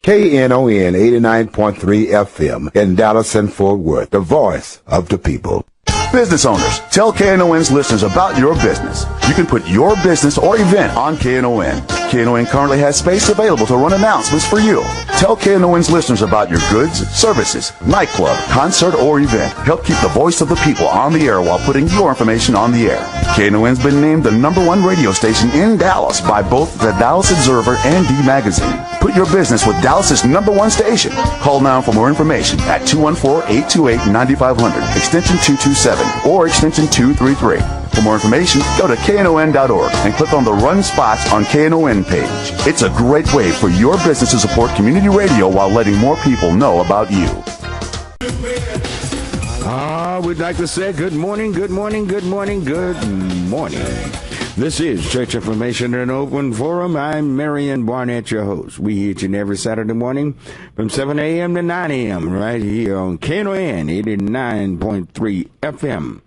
Knon 89.3 FM in Dallas and Fort Worth, the voice of the people. Business owners, tell KNON's listeners about your business. You can put your business or event on KNON. KNON currently has space available to run announcements for you. Tell KNON's listeners about your goods, services, nightclub, concert, or event. Help keep the voice of the people on the air while putting your information on the air. KNON's been named the #1 radio station in Dallas by both the Dallas Observer and D Magazine. Put your business with Dallas's #1 station. Call now for more information at 214-828-9500, extension 227, or extension 233. For more information, go to knon.org and click on the Run Spots on KNON page. It's a great way for your business to support community radio while letting more people know about you. We'd like to say good morning, good morning, good morning, good morning. This is Church Information and Open Forum. I'm Marion Barnett, your host. We each and every Saturday morning from 7 a.m. to 9 a.m. right here on Knon 89.3 FM.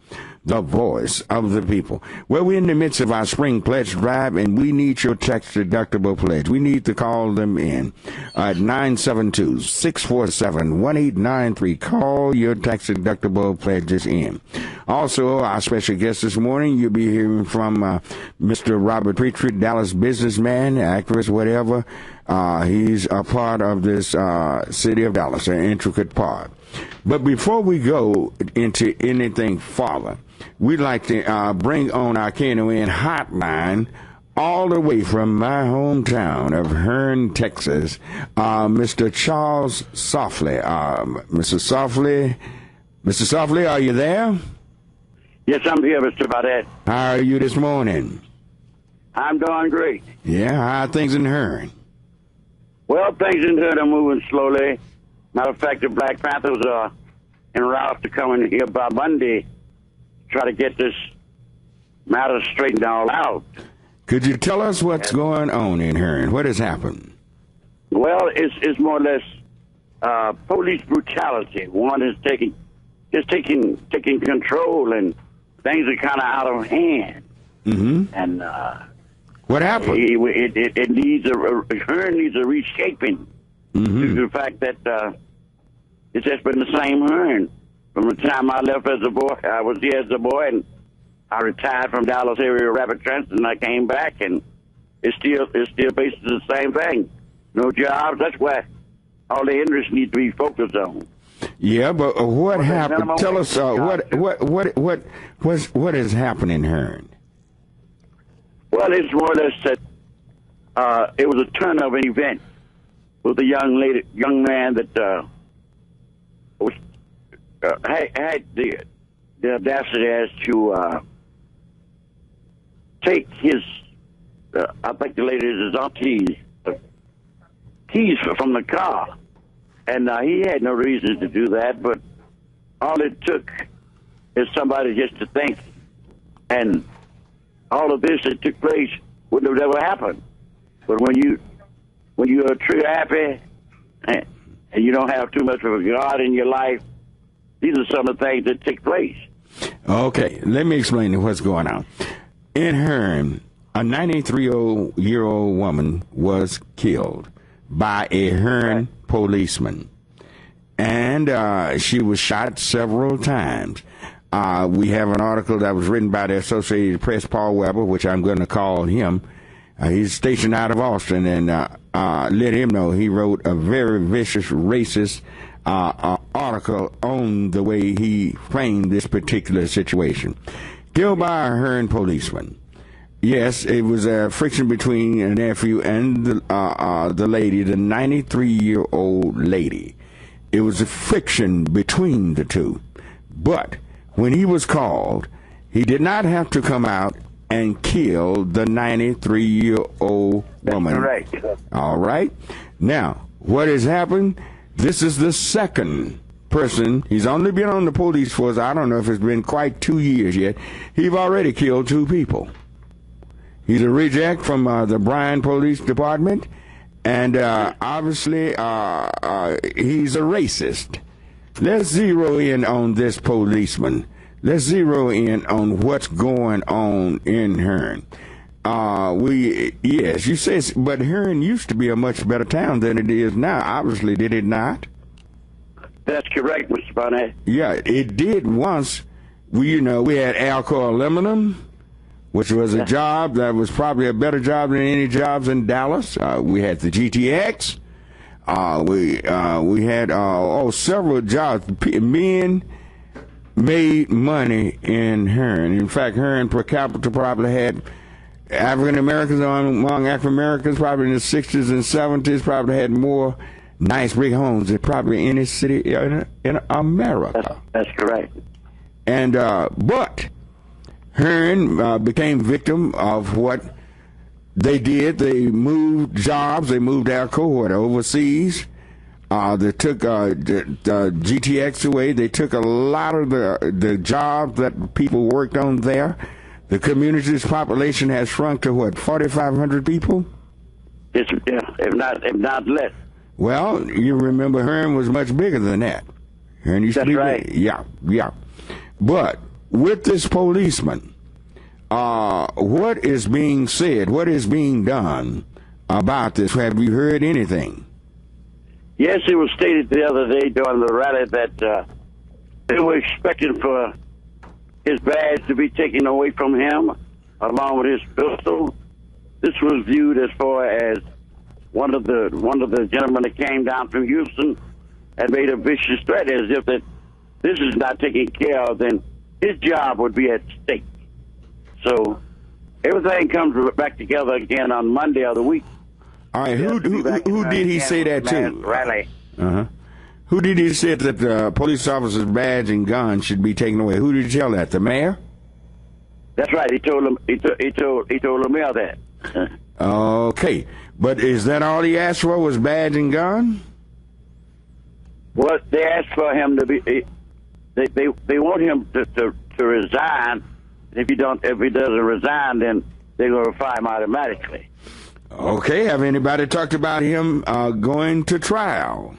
The voice of the people. Well, we're in the midst of our spring pledge drive, and we need your tax-deductible pledge. We need to call them in at 972-647-1893. Call your tax-deductible pledges in. Also, our special guest this morning, you'll be hearing from Mr. Robert Petrie, Dallas businessman, actress, whatever. He's a part of this city of Dallas, an intricate part. But before we go into anything further, we'd like to bring on our KNON hotline all the way from my hometown of Hearne, Texas, Mr. Charles Softly. Mr. Softly, are you there? Yes, I'm here, Mr. Barnett. How are you this morning? I'm doing great. Yeah, how are things in Hearne? Well, things in Hearne are moving slowly. Matter of fact, the Black Panthers are en route to come in here by Monday to try to get this matter straightened all out. Could you tell us what's going on in Hearne? What has happened? Well, it's more or less police brutality. One is taking control, and things are kind of out of hand. Mm-hmm. And what happened? It needs Hearne needs a reshaping. Mm-hmm. Due to the fact that it's just been the same Hearne. From the time I left as a boy, I was here as a boy, and I retired from Dallas area rapid transit, and I came back, and it's still basically the same thing. No jobs. That's why all the industry needs to be focused on. Yeah, but what happened? Tell us what is happening in Hearne? Well, it's more or less that it was a turn of an event with a young man that had the audacity as to take his, I think the lady is his auntie's keys from the car. And he had no reason to do that, but all it took is somebody just to think. And all of this that took place wouldn't have ever happened. But when you're true happy and you don't have too much of a God in your life, these are some of the things that take place. Okay, let me explain what's going on. In Hearne, a 93-year-old woman was killed by a Hearne policeman, and she was shot several times. We have an article that was written by the Associated Press, Paul Weber, which I'm going to call him. He's stationed out of Austin, and let him know he wrote a very vicious, racist article on the way he framed this particular situation. Killed by a Hearne policeman. Yes, it was a friction between a nephew and the lady, the 93-year-old lady. It was a friction between the two. But when he was called, he did not have to come out and kill the 93-year-old woman. That's correct. All right. Now, what has happened? This is the second person. He's only been on the police force, I don't know if it's been quite 2 years yet. He's already killed 2 people. He's a reject from the Bryan Police Department, and obviously he's a racist. Let's zero in on this policeman. Let's zero in on what's going on in Hearne. Yes, you say, but Hearn used to be a much better town than it is now. Obviously, did it not? That's correct, Mr. Barnett. Yeah, it did once. We had Alcoa Aluminum, which was a job that was probably a better job than any jobs in Dallas. We had the GTX. We had several jobs. Men made money in Hearn. In fact, Hearn per capita probably had African Americans among African Americans probably in the 60s and 70s probably had more nice big homes than probably any city in America. That's correct. And but Hearn became victim of what they did. They moved jobs. They moved Alcoa overseas. They took the GTX away. They took a lot of the jobs that people worked on there. The community's population has shrunk to what, 4,500 people? If not less. Well, you remember Hearn was much bigger than that. Hearn used to be right. big. Yeah. But with this policeman, what is being said? What is being done about this? Have you heard anything? Yes, it was stated the other day during the rally that they were expecting for his badge to be taken away from him, along with his pistol. This was viewed as far as one of the gentlemen that came down from Houston had made a vicious threat, as if that this is not taken care of, then his job would be at stake. So everything comes back together again on Monday of the week. All right, who did he say that to? Rally. Who did he say that the police officer's badge and gun should be taken away? Who did he tell that? The mayor? That's right. He told him. He told the mayor that. Okay, but is that all he asked for? Was badge and gun? Well, they asked for him to be. They want him to resign. If he doesn't resign, then they're going to fire him automatically. Okay. Have anybody talked about him going to trial?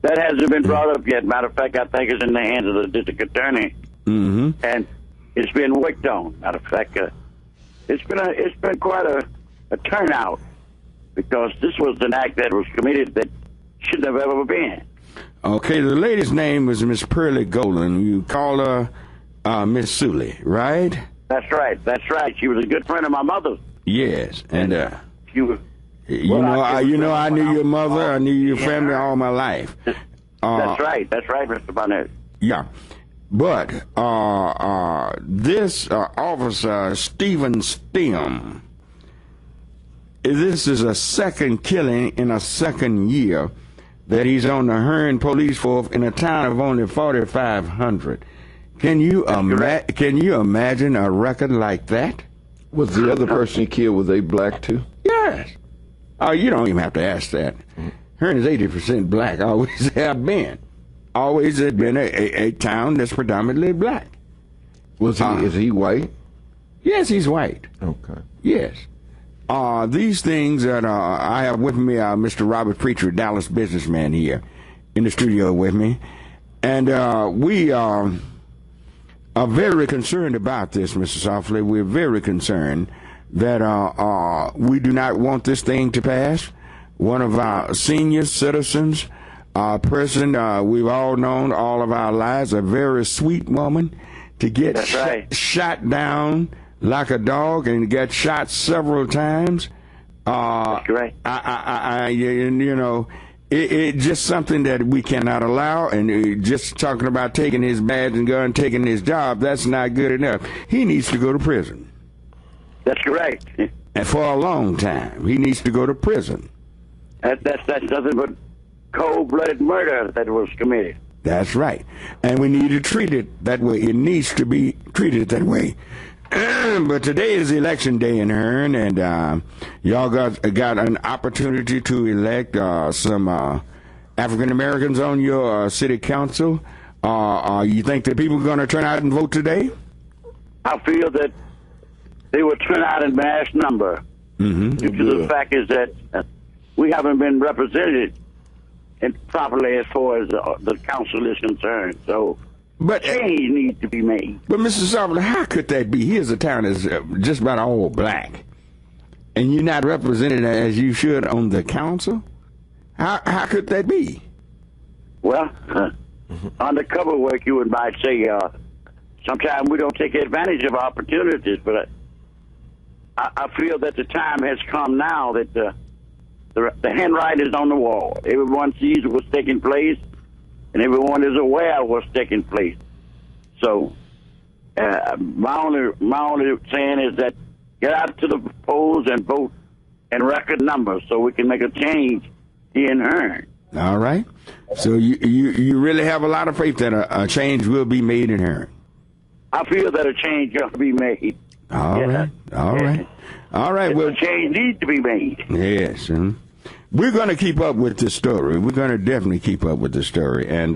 That hasn't been brought up yet. Matter of fact, I think it's in the hands of the district attorney, and it's been worked on. Matter of fact, it's been quite a turnout, because this was an act that was committed that shouldn't have ever been. Okay, the lady's name was Miss Pearlie Golden. You call her Miss Suley, right? That's right. She was a good friend of my mother's. Yes, and she was. I knew your mother. I knew your family all my life. That's right, Mr. Barnett. Yeah, but this officer Stephen Stem, this is a second killing in a second year that he's on the Hearn police force in a town of only 4,500. Can you imagine a record like that? Was the other person he killed, was they black too? Yes. Oh, you don't even have to ask that. Hearn is 80% black. Always have been. Always has been a town that's predominantly black. Is he white? Yes, he's white. Okay. Yes. These things that I have with me, Mr. Robert Preacher, Dallas businessman here in the studio with me. And we are very concerned about this, Mr. Softly. We're very concerned that we do not want this thing to pass. One of our senior citizens, a person we've all known all of our lives, a very sweet woman, to get shot down like a dog and get shot several times. That's correct. It's just something that we cannot allow, and just talking about taking his badge and gun, taking his job, that's not good enough. He needs to go to prison. That's correct. And for a long time, he needs to go to prison. That's nothing but cold-blooded murder that was committed. That's right. And we need to treat it that way. It needs to be treated that way. But today is election day in Hearn, and y'all got an opportunity to elect some African Americans on your city council. You think that people are going to turn out and vote today? I feel that they will turn out in mass number. Due to the fact is that we haven't been represented properly as far as the council is concerned. So But change needs to be made. But Mr. Softly, how could that be? Here's a town that's just about all black, and you're not represented as you should on the council. How could that be? Well, undercover work, you might say, sometimes we don't take advantage of opportunities, but I feel that the time has come now that the handwriting is on the wall. Everyone sees what's taking place, and everyone is aware of what's taking place. So, my only saying is that get out to the polls and vote in record numbers so we can make a change here in Hearn. All right. So you really have a lot of faith that a change will be made in Hearn. I feel that a change got to be made. All right. Well, a change needs to be made. Yes. We're going to keep up with this story. We're going to definitely keep up with the story and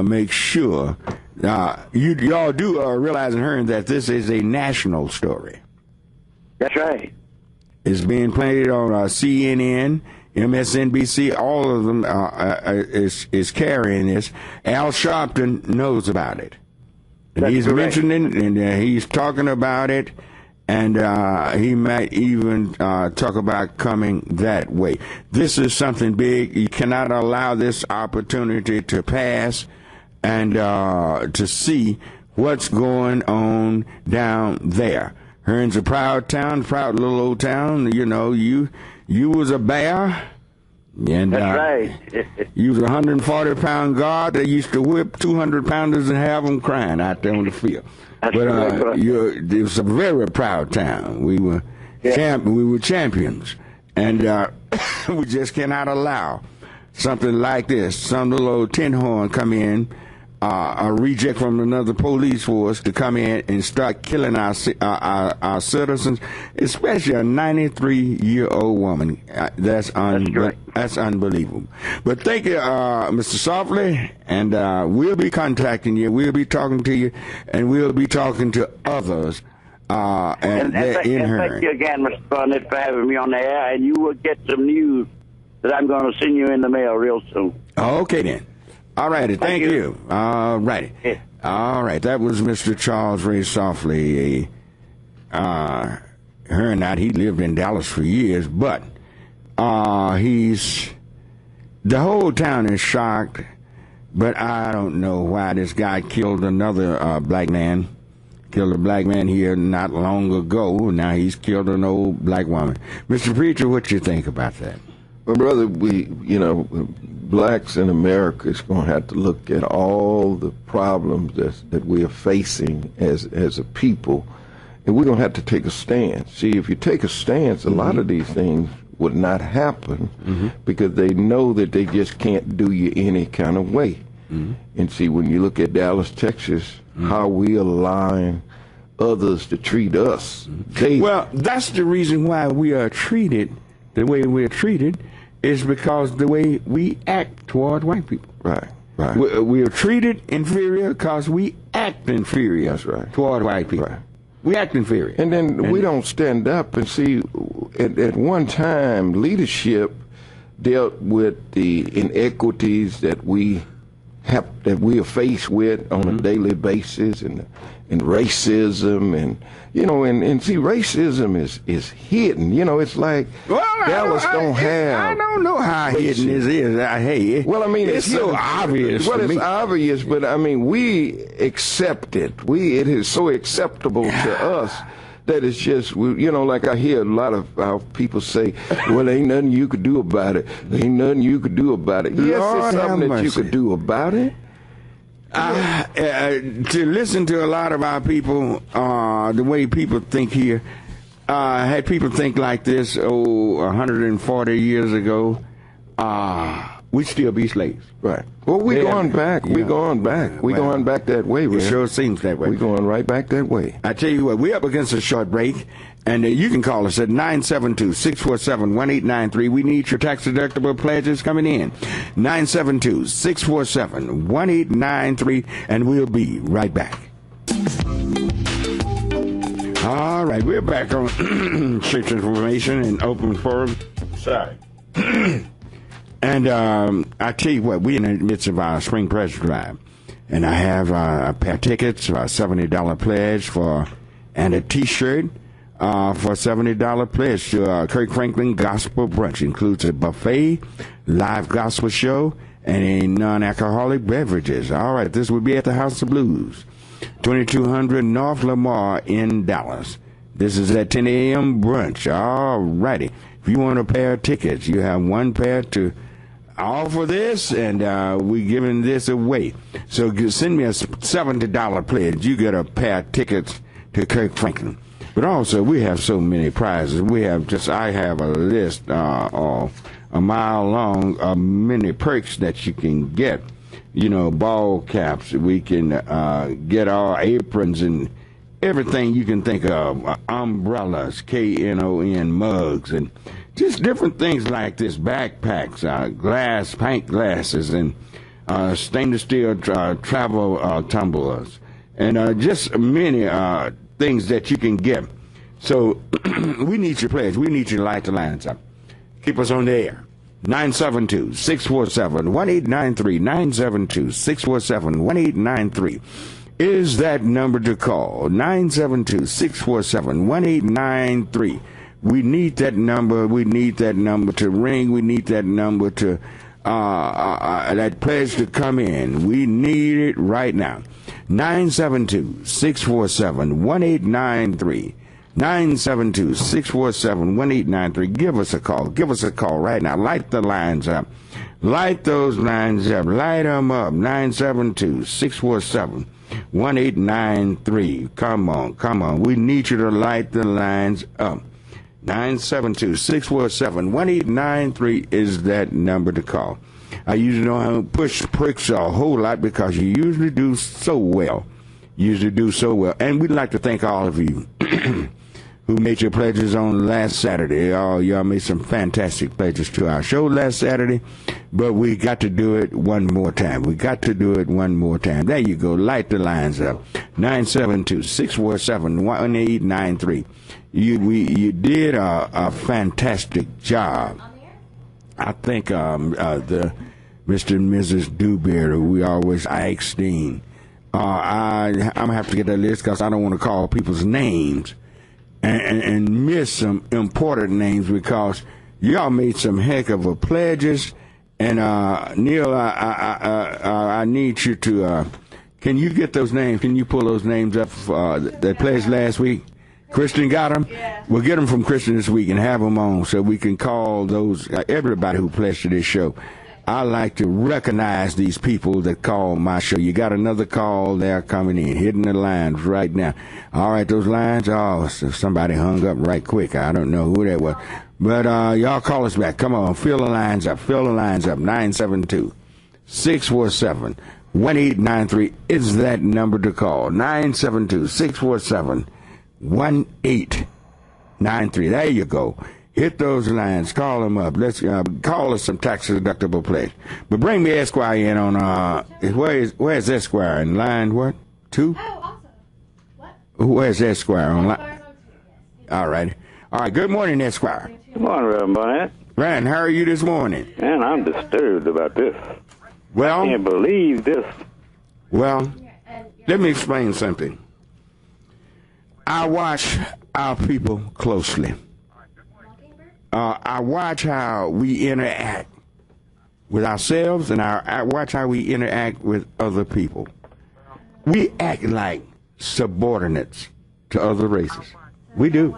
make sure y'all do realize in Hearn that this is a national story. That's right. It's being played on CNN, MSNBC. All of them is carrying this. Al Sharpton knows about it. And he's mentioning and he's talking about it, and he might even talk about coming that way. This is something big. You cannot allow this opportunity to pass, and to see what's going on down there. Hearn's a proud town, proud little old town. You know, you was a bear. And, that's right. You was a 140-pound guard that used to whip 200-pounders and have them crying out there on the field. That's but right. it was a very proud town. We were champions, and we just cannot allow something like this. Some little old tin horn come in, a reject from another police force to come in and start killing our citizens, especially a 93-year-old woman. That's unbelievable. But thank you, Mr. Softly, and we'll be contacting you. We'll be talking to you, and we'll be talking to others. And thank you again, Mr. Barnett, for having me on the air, and you will get some news that I'm going to send you in the mail real soon. Okay, then. All righty, thank you. All righty. Yeah. All right, that was Mr. Charles Ray Softly. Hearn, he lived in Dallas for years, but the whole town is shocked, but I don't know why this guy killed another black man. Killed a black man here not long ago. Now he's killed an old black woman. Mr. Preacher, what you think about that? Well, brother, blacks in America is going to have to look at all the problems that we are facing as a people, and we're going to have to take a stance. See, if you take a stance, a lot of these things would not happen because they know that they just can't do you any kind of way. And see, when you look at Dallas, Texas, how we align others to treat us. Well, that's the reason why we are treated the way we are treated is because the way we act toward white people. Right. We are treated inferior because we act inferior toward white people. Right. We act inferior. And then we don't stand up and see, at one time, leadership dealt with the inequities that we are faced with on a daily basis, and racism, and see, racism is hidden. It's like Dallas don't have. I don't know how hidden this is. Well, I mean, it's so obvious. Well, it's obvious, but I mean, we accept it. It is so acceptable to us that it's just, like I hear a lot of our people say, well, ain't nothing you could do about it. Ain't nothing you could do about it. Yes, it's something that you could do about it. To listen to a lot of our people, the way people think here, had people think like this, 140 years ago, we'd still be slaves. Right. Well, we're going back. We're going back. We're going back that way, Rick. It sure seems that way. We're going right back that way. I tell you what, we're up against a short break, and you can call us at 972-647-1893. We need your tax-deductible pledges coming in. 972-647-1893, and we'll be right back. All right, we're back on Church Information and Open Forum. Sorry. And I tell you what, we're in the midst of our spring press drive. And I have a pair of tickets, a $70 pledge and a T-shirt for $70 pledge to Kirk Franklin Gospel Brunch. Includes a buffet, live gospel show, and a non-alcoholic beverages. All right, this will be at the House of Blues, 2200 North Lamar in Dallas. This is at 10 a.m. brunch. All righty. If you want a pair of tickets, you have one pair to offer this, and we're giving this away. So send me a $70 pledge. You get a pair of tickets to Kirk Franklin. But also, we have so many prizes. I have a list a mile long of many perks that you can get. You know, ball caps. We can get our aprons and everything you can think of, umbrellas, KNON mugs, and just different things like this, backpacks, pint glasses, and stainless steel travel tumblers, and just many things that you can get. So we need your pledge. We need you to light the lines up. Keep us on the air. 972-647-1893, 972-647-1893. Is that number to call, 972-647-1893. We need that number. We need that number to ring. We need that number to that pledge to come in. We need it right now. 972-647-1893. 972-647-1893. Give us a call. Give us a call right now. Light the lines up. Light those lines up. Light them up. 972-647-1893. Come on, come on. We need you to light the lines up. 972-647-1893 is that number to call. I usually don't push pricks a whole lot because you usually do so well. And we'd like to thank all of you who made your pledges on last Saturday. Oh, y'all made some fantastic pledges to our show last Saturday, but we got to do it one more time. There you go. Light the lines up. 972-647-1893. You did a fantastic job. I think the Mr. and Mrs. Dewberry, we always ask Dean. I'm gonna have to get that list because I don't want to call people's names and miss some important names because y'all made some heck of a pledges. And Neil, I need you to. Can you get those names? Can you pull those names up that pledged last week? Kristen got them? Yeah. We'll get them from Kristen this week and have them on so we can call those, everybody who pledged to this show. I like to recognize these people that call my show. You got another call there coming in, hitting the lines right now. All right, those lines, so somebody hung up right quick. I don't know who that was. But y'all call us back. Come on, fill the lines up. 972-647-1893 is that number to call. 972-647-1893. There you go. Hit those lines. Call them up. Let's call us some tax deductible pledge. But bring me Esquire in on where's Esquire in line what? 2? Oh, awesome. What? Where's Esquire on line? All right. Good morning, Esquire. Good morning, Reverend Barnett. Ryan, how are you this morning? Man, I'm disturbed about this. Well, I can't believe this. Well, let me explain something. I watch our people closely. I watch how we interact with ourselves, and I watch how we interact with other people. We act like subordinates to other races. We do.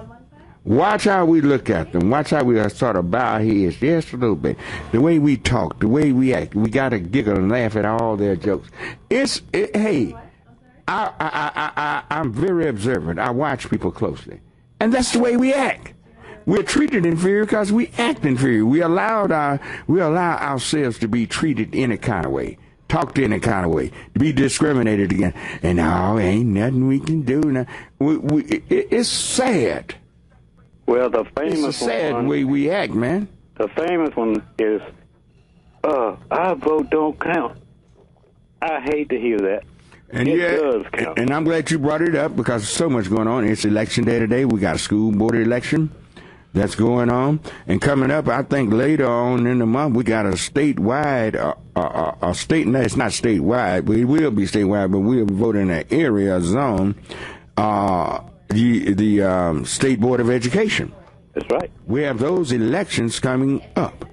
Watch how we look at them. Watch how we sort of bow our heads just a little bit. The way we talk, the way we act. We got to giggle and laugh at all their jokes. Hey, I'm very observant. I watch people closely. And that's the way we act. We're treated inferior because we act inferior. We allow ourselves to be treated any kind of way, talked in any kind of way, to be discriminated against. And ain't nothing we can do now. It's sad. Well, the famous it's a sad way we act, man. The famous one is, our vote don't count. I hate to hear that. And it does count. And I'm glad you brought it up because there's so much going on. It's election day today. We got a school board election. that's going on. And coming up, I think later on in the month, we got a statewide, a state, no, it's not statewide, but it will be statewide, but we'll vote in an area zone, the State Board of Education. That's right. We have those elections coming up.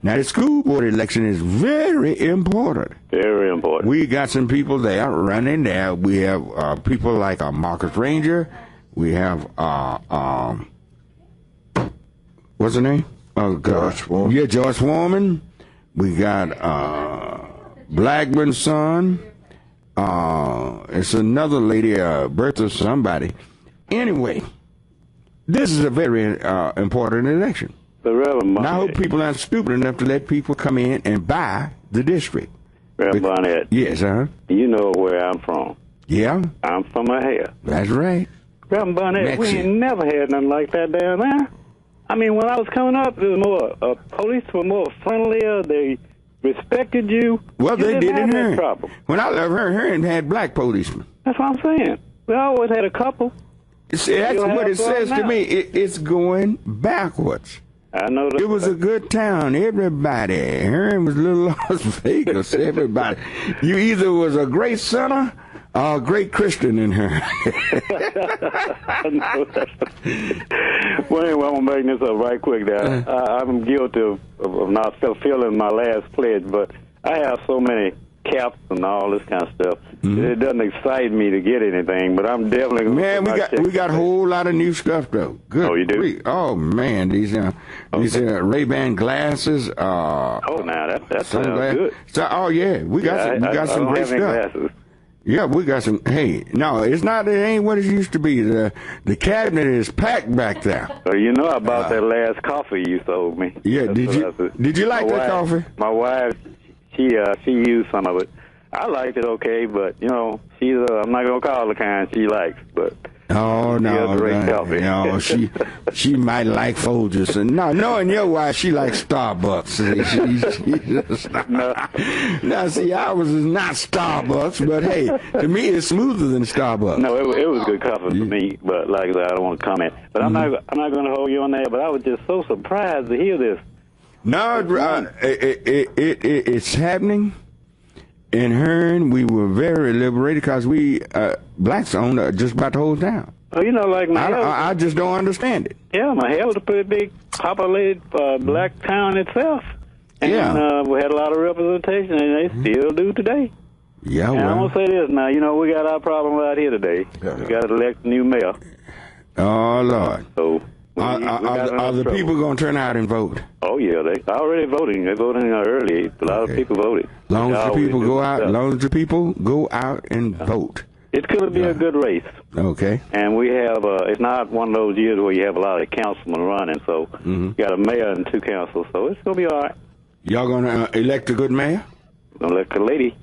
Now, the school board election is very important. Very important. We got some people there running there. We have people like Marcus Ranger. We have, what's her name? George Foreman. Yeah, George Foreman. We got Blackburn's son. It's another lady, Bertha somebody. Anyway, this is a very important election. The Reverend Barnett. Now, I hope people aren't stupid enough to let people come in and buy the district. Reverend Barnett. Yes, You know where I'm from. Yeah. I'm from here. That's right. Reverend Barnett, we Mexican. ain't never had nothing like that down there. I mean, when I was coming up, it was more, police were more friendlier. They respected you. Well, You they didn't did in have that Hearn. problem. When I left Hearn had black policemen. That's what I'm saying. We always had a couple. See, that's You'll what have it says some to now. me. It's going backwards. I know that. It was a good town. Everybody. Hearn was little Las Vegas. Everybody. You either was a great sinner or a great Christian in Hearn. I know that. Well, anyway, I'm going to make this up right quick now. I'm guilty of not fulfilling my last pledge, but I have so many caps and all this kind of stuff. It doesn't excite me to get anything, but I'm definitely going to. Man, we got a whole lot of new stuff though. Good. Oh, you do? grief. Oh man, these Ray-Ban glasses. Oh, now that sounds sunglasses. good. So, oh yeah, we got some I don't great have any stuff. glasses. Yeah, we got some. Hey, no, it ain't what it used to be. The cabinet is packed back there. So you know about that last coffee you sold me. Yeah, That's did you like that coffee? My wife, she used some of it. I liked it okay, but you know, she's I'm not gonna call the kind she likes, but Oh no, has great coffee. no, she might like Folgers, and no, knowing your wife, she likes Starbucks. Now, see, ours is not Starbucks, but hey, to me, it's smoother than Starbucks. No, it was good coffee for me, but like I said, I don't want to comment. But I'm not going to hold you on that. But I was just so surprised to hear this. No, it's happening. In Hearn, we were very liberated because we blacks owned just about the whole town. Oh, you know, like I just don't understand it. Yeah, my hair was a pretty big, populated black town itself. And Yeah. we had a lot of representation, and they still do today. Yeah, And I'm well. going to say this now. You know, we got our problem right here today. Yeah. We got to elect a new mayor. Oh, Lord. So we got Are enough the trouble. people going to turn out and vote? Oh, yeah, they already voting. They're voting early. A lot of people voted. Long as They the always people do go out, stuff. long as the people go out and vote. It's going to be a good race. Okay. And we have, it's not one of those years where you have a lot of councilmen running, so you got a mayor and two councils, so it's going to be all right. Y'all going to elect a good mayor? Gonna elect a lady.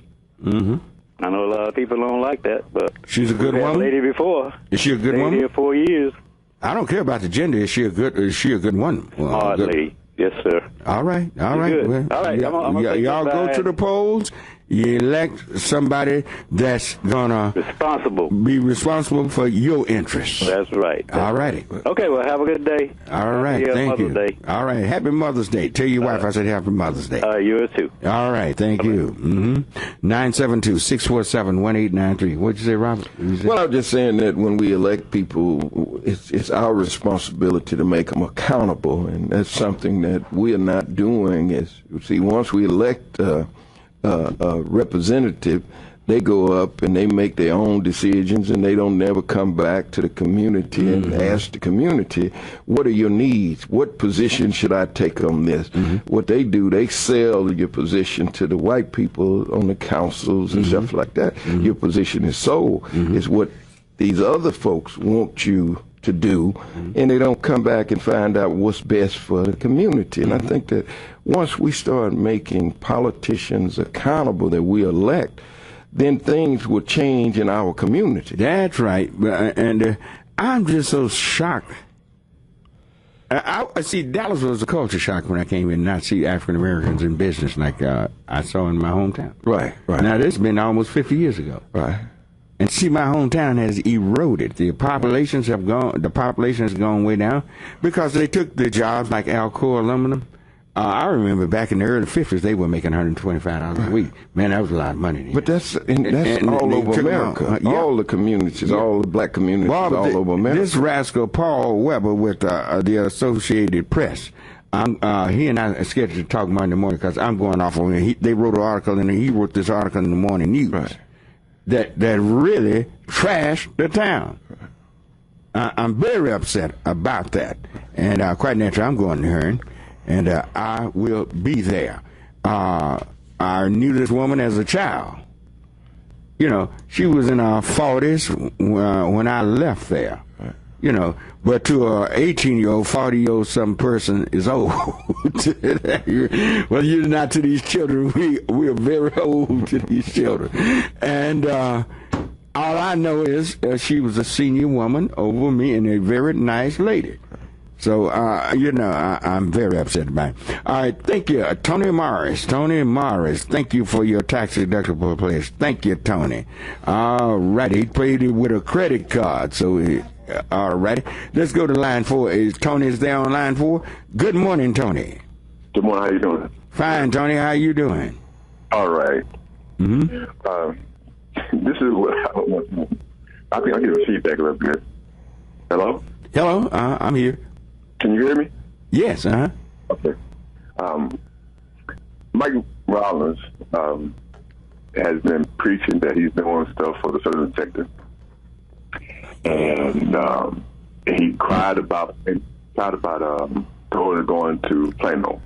Mm-hmm. I know a lot of people don't like that, but She's a good we've had a woman? lady before. Is she a good Stayed woman? here 4 years. I don't care about the gender. Is she a good woman? Well, Hard good. lady. Yes, sir. All right. good. Well, All right, I'm gonna take y'all this go back. to the polls. You elect somebody that's gonna Responsible. be responsible for your interests. That's right. All righty. Okay, well, have a good day. All right. Happy Thank you. Mother's Day. All right. Happy Mother's Day. Tell your wife I said Happy Mother's Day. Yours too. All right. Thank you. 972-647-1893. What'd you say, Robert? You said- Well, I'm just saying that when we elect people, it's our responsibility to make them accountable, and that's something that we are not doing. Is see, once we elect a representative, they go up and they make their own decisions, and they don't never come back to the community and ask the community, what are your needs? What position should I take on this? What they do, they sell your position to the white people on the councils and stuff like that. Your position is sold. It's what these other folks want you to do, and they don't come back and find out what's best for the community. And I think that once we start making politicians accountable that we elect, then things will change in our community. That's right. And I'm just so shocked. I see, Dallas was a culture shock when I came in, not see African Americans in business like I saw in my hometown. Right, right. Now, this has been almost 50 years ago. Right. And see, my hometown has eroded. The populations have gone. The population has gone way down because they took the jobs like Alcoa Aluminum. I remember back in the early 50s, they were making $125 a week. Man, that was a lot of money. But that's all over America. All the communities, all the black communities, all over America. This rascal, Paul Weber, with the Associated Press, he and I are scheduled to talk Monday morning because I'm going off on it. They wrote an article, and he wrote this article in the morning news. Right. That really trashed the town. I'm very upset about that. And quite naturally, I'm going to Hearn, and I will be there. I knew this woman as a child. You know, she was in her 40s when I left there. Right. You know, but to a 18-year-old, 40-year-old some person is old. Well, you're not to these children. We are very old to these children. And all I know is she was a senior woman over me and a very nice lady. So, I'm very upset about it. All right, thank you, Tony Morris. Tony Morris, thank you for your tax-deductible pledge. Thank you, Tony. All right, he paid it with a credit card, so all right. Let's go to line 4. Is Tony there on line 4? Good morning, Tony. Good morning. How you doing? Fine, Tony. How you doing? All right. Mm-hmm. This is what I think I'll give a feedback a little bit. Hello? Hello. I'm here. Can you hear me? Yes. Okay. Mike Rollins has been preaching that he's doing stuff for the southern sector. And he cried about going to Plano.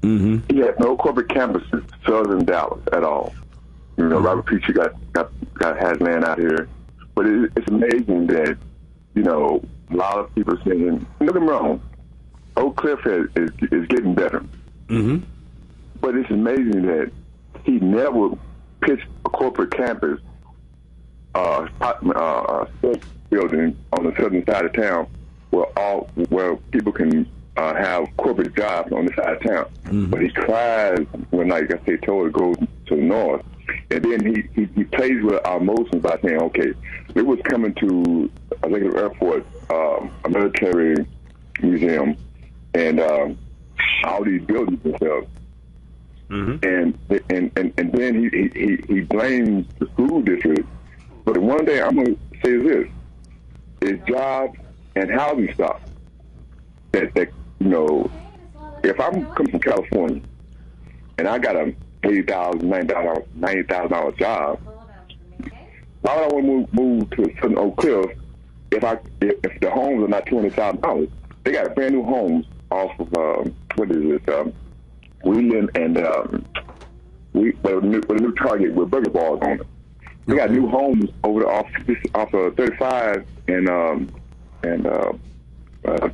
Mm-hmm. He had no corporate campuses southern Dallas at all. You know, Robert Peachy has land out here, but it's amazing that a lot of people are saying, don't get me wrong, Oak Cliff is getting better. Mm-hmm. But it's amazing that he never pitched a corporate campus building on the southern side of town where people can have corporate jobs on the side of town. Mm-hmm. But he tries when, like I say, told to go to the north. And then he plays with our emotions by saying, okay, it was coming to a regular airport, a military museum, and all these buildings themselves. Mm-hmm. And then he blames the school district. But one thing I'm going to say is this: is jobs and housing stock. That if I'm coming from California and I got a $80,000, $90,000 job, why would I want to move to Southern Oak Cliff if the homes are not $200,000? They got brand new homes off of Wheeling and with a new Target with burger bars on it. They got new homes over the off of 35 and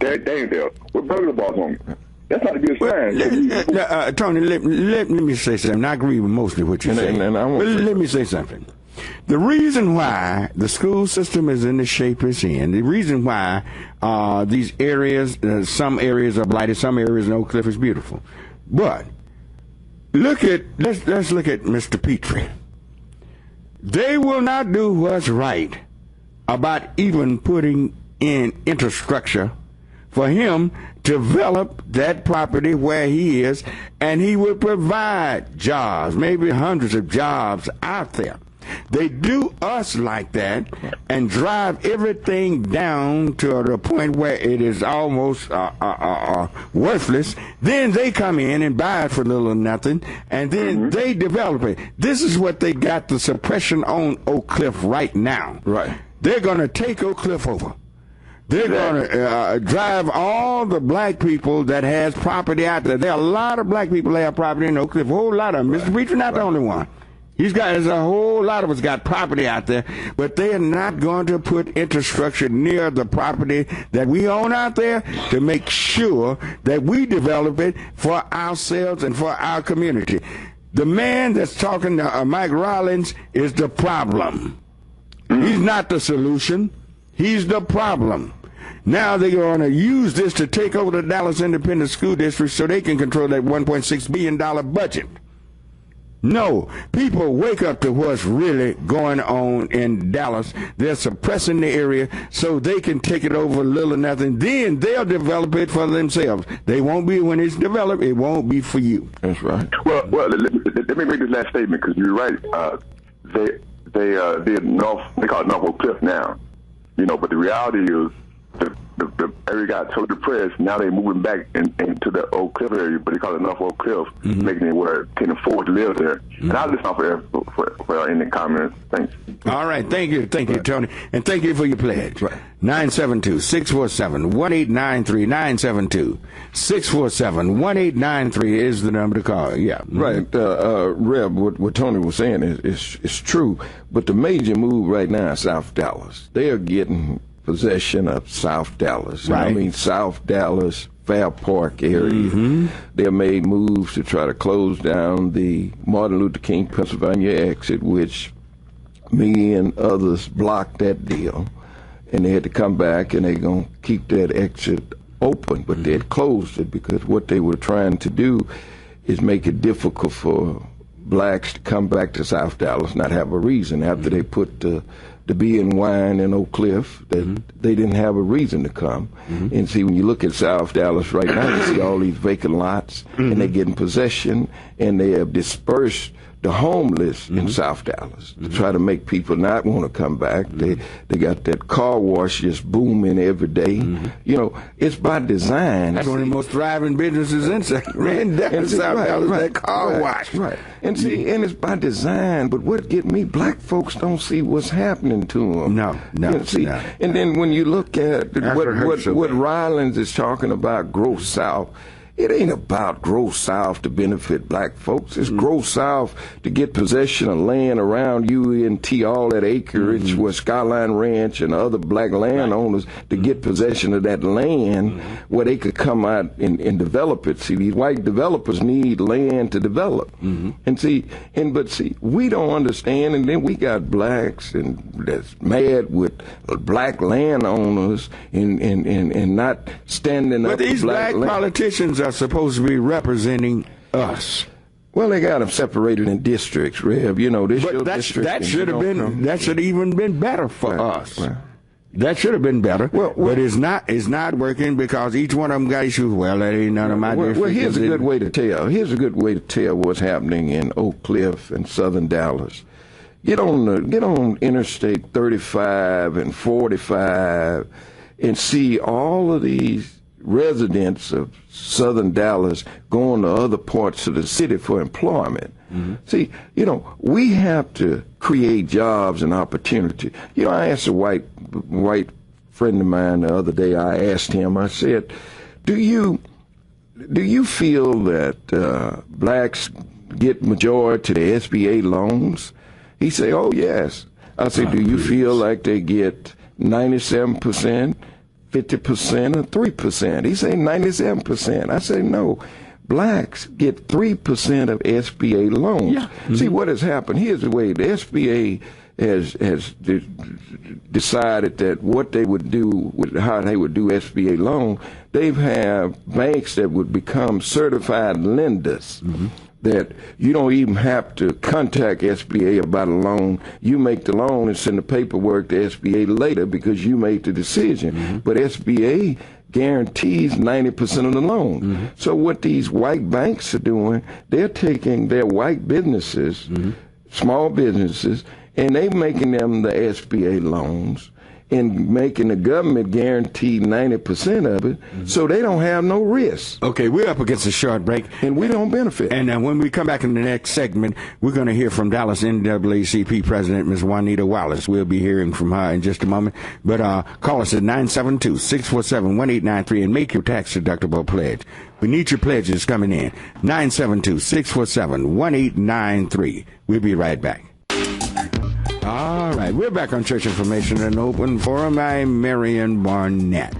Danville with burger bars on it. That's not a good sign. Tony, let me say something. I agree with mostly what you're saying. Let me say something. The reason why the school system is in the shape it's in, the reason why these areas, some areas are blighted, some areas in Oak Cliff is beautiful. But let's look at Mr. Petrie. They will not do what's right about even putting in infrastructure for him to develop that property where he is, and he will provide jobs, maybe hundreds of jobs out there. They do us like that and drive everything down to the point where it is almost worthless. Then they come in and buy it for little or nothing, and then they develop it. This is what they got the suppression on Oak Cliff right now. Right. They're going to take Oak Cliff over. They're going to drive all the black people that has property out there. There are a lot of black people that have property in Oak Cliff, a whole lot of them. Mr. Preacher, not the only one. There's a whole lot of us got property out there, but they are not going to put infrastructure near the property that we own out there to make sure that we develop it for ourselves and for our community. The man that's talking to Mike Rollins is the problem. He's not the solution. He's the problem. Now they're going to use this to take over the Dallas Independent School District so they can control that $1.6 billion budget. No, people wake up to what's really going on in Dallas. They're suppressing the area so they can take it over little or nothing. Then they'll develop it for themselves. They won't be, when it's developed, it won't be for you. That's right. Well, let me make this last statement because you're right. They did North. They call it North Oak Cliff now. But the reality is the area got so depressed. Now they're moving back into the Oak Cliff area, but they call it North Oak Cliff, making it where can afford to live there. And I'll listen for any comments. Thanks. All right, thank you, Tony, and thank you for your pledge. 972-647-1893. 972-647-1893 is the number to call. Yeah, right. Reb, what Tony was saying is true, but the major move right now is South Dallas. They are getting possession of South Dallas. Right. I mean, South Dallas, Fair Park area. They have made moves to try to close down the Martin Luther King, Pennsylvania exit, which me and others blocked that deal. And they had to come back, and they're going to keep that exit open. But they had closed it because what they were trying to do is make it difficult for blacks to come back to South Dallas, not have a reason. After they put the beer and wine in Oak Cliff, that they didn't have a reason to come. And see, when you look at South Dallas right now, you see all these vacant lots, and they're getting possession, and they have dispersed the homeless in South Dallas to try to make people not want to come back. They got that car wash just booming every day. It's by design. That's one of the most thriving businesses in South Dallas, that car wash. Right. And see, and it's by design, but what get me, black folks don't see what's happening to them. No. And then when you look at what Rylands is talking about, Growth South, it ain't about Growth South to benefit black folks. It's Growth South to get possession of land around UNT, all that acreage where Skyline Ranch and other black landowners to get possession of that land where they could come out and develop it. See, these white developers need land to develop. But we don't understand, and then we got blacks that's mad with black landowners and not standing up for black land. But these black politicians are supposed to be representing us. Well, they got them separated in districts, Rev. That should have even been better for us. Right. That should have been better. But it's not working because each one of them got issues. Well, that ain't none of my districts. Well, here's a good way to tell. Here's a good way to tell what's happening in Oak Cliff and Southern Dallas. Get on Interstate 35 and 45 and see all of these residents of Southern Dallas going to other parts of the city for employment. See, we have to create jobs and opportunity. I asked a white friend of mine the other day, I asked him, I said, do you feel that blacks get majority of the SBA loans? He said, oh, yes. I said, do you feel like they get 97%? 50% or 3%. He said 97%. I say no. Blacks get 3% of SBA loans. Yeah. See what has happened. Here's the way the SBA has decided that what they would do, how they would do SBA loan. They have banks that would become certified lenders. That you don't even have to contact SBA about a loan. You make the loan and send the paperwork to SBA later because you made the decision. But SBA guarantees 90% of the loan. So what these white banks are doing, they're taking their white businesses, small businesses, and they're making them the SBA loans and making the government guarantee 90% of it, so they don't have no risk. Okay, we're up against a short break. And we don't benefit. And when we come back in the next segment, we're going to hear from Dallas NAACP President, Ms. Juanita Wallace. We'll be hearing from her in just a moment. But call us at 972-647-1893 and make your tax-deductible pledge. We need your pledges coming in. 972-647-1893. We'll be right back. All right, we're back on Church Information and Open Forum. I'm Marion Barnett.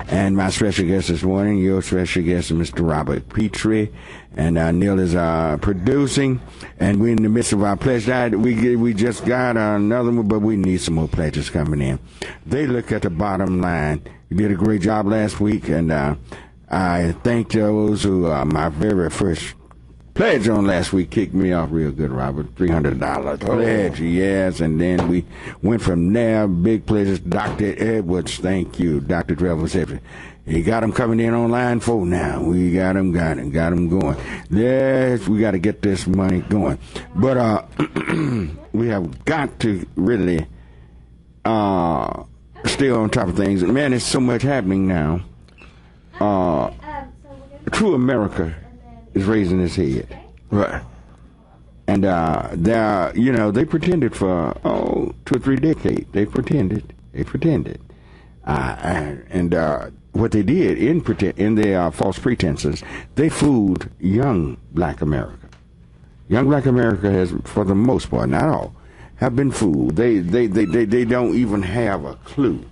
And my special guest this morning, your special guest is Mr. Robert Petrie. And Neil is producing. And we're in the midst of our pledge night. We just got another one, but we need some more pledges coming in. They look at the bottom line. You did a great job last week, and I thank those who are my very first pledge on last week kicked me off real good, Robert. $300 pledge, yes. And then we went from there. Big pledges. Dr. Edwards, thank you. Dr. Trevor Sefton. You got them coming in on line 4 now. We got them going. Yes, we got to get this money going. But we have got to really stay on top of things. Man, there's so much happening now. True America is raising its head. Right. And they pretended for 2 or 3 decades. They pretended. What they did in their false pretenses, they fooled young Black America. Young Black America has, for the most part, not all, have been fooled. They don't even have a clue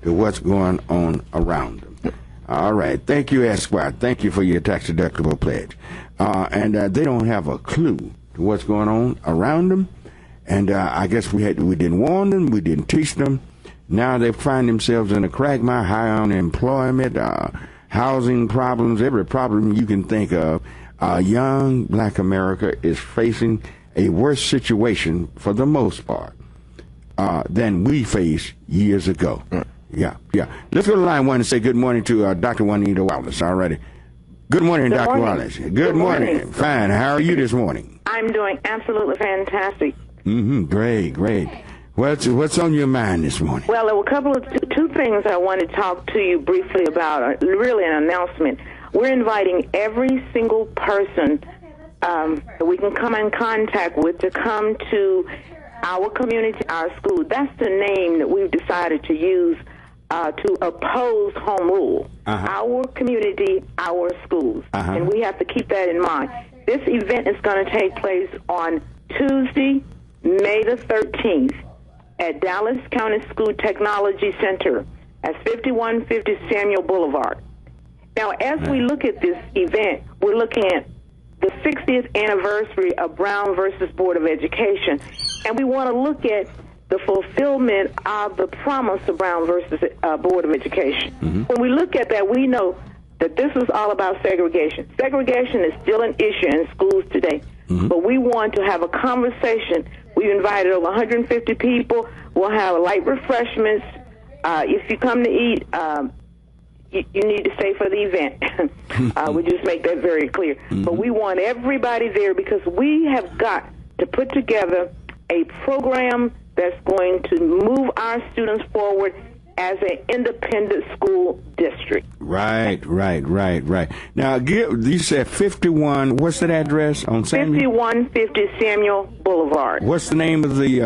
to what's going on around them. All right. Thank you, Esquire. Thank you for your tax-deductible pledge. And they don't have a clue to what's going on around them. And I guess we didn't warn them. We didn't teach them. Now they find themselves in a quagmire, high unemployment, housing problems, every problem you can think of. Young Black America is facing a worse situation, for the most part, than we faced years ago. Yeah. Let's go to line 1 and say good morning to Dr. Juanita Wallace. All righty. Good morning, Dr. Wallace. Good morning. Fine. How are you this morning? I'm doing absolutely fantastic. Great. What's on your mind this morning? Well, there were a couple of two things I want to talk to you briefly about, really an announcement. We're inviting every single person that we can come in contact with to come to our community, our school. That's the name that we've decided to use to oppose home rule. Our community, our schools. And we have to keep that in mind. This event is going to take place on Tuesday, May the 13th. At Dallas County School Technology Center at 5150 Samuel Boulevard. Now, as we look at this event, we're looking at the 60th anniversary of Brown versus Board of Education, and we want to look at the fulfillment of the promise of Brown versus Board of Education. When we look at that, we know that this is all about segregation. Segregation is still an issue in schools today, but we want to have a conversation. We invited over 150 people. We'll have light refreshments. If you come to eat, you need to stay for the event. We just make that very clear. But we want everybody there because we have got to put together a program that's going to move our students forward as an independent school district. Right. Now, you said 51, what's that address on Samuel? 5150 Samuel Boulevard. What's the name of the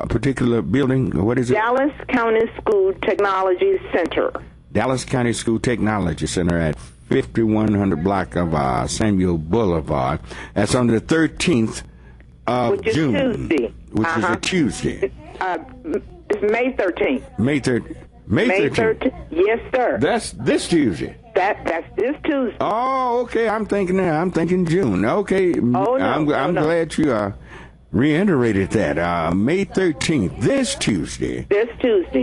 particular building? What is it? Dallas County School Technology Center. Dallas County School Technology Center at 5100 block of Samuel Boulevard. That's on the 13th of June. Tuesday. Which is a Tuesday. It's May 13th. May 13th. Yes, sir. That's this Tuesday. That's this Tuesday. Oh, okay. I'm thinking June. Okay. Oh, no. I'm glad you reiterated that. May 13th. This Tuesday.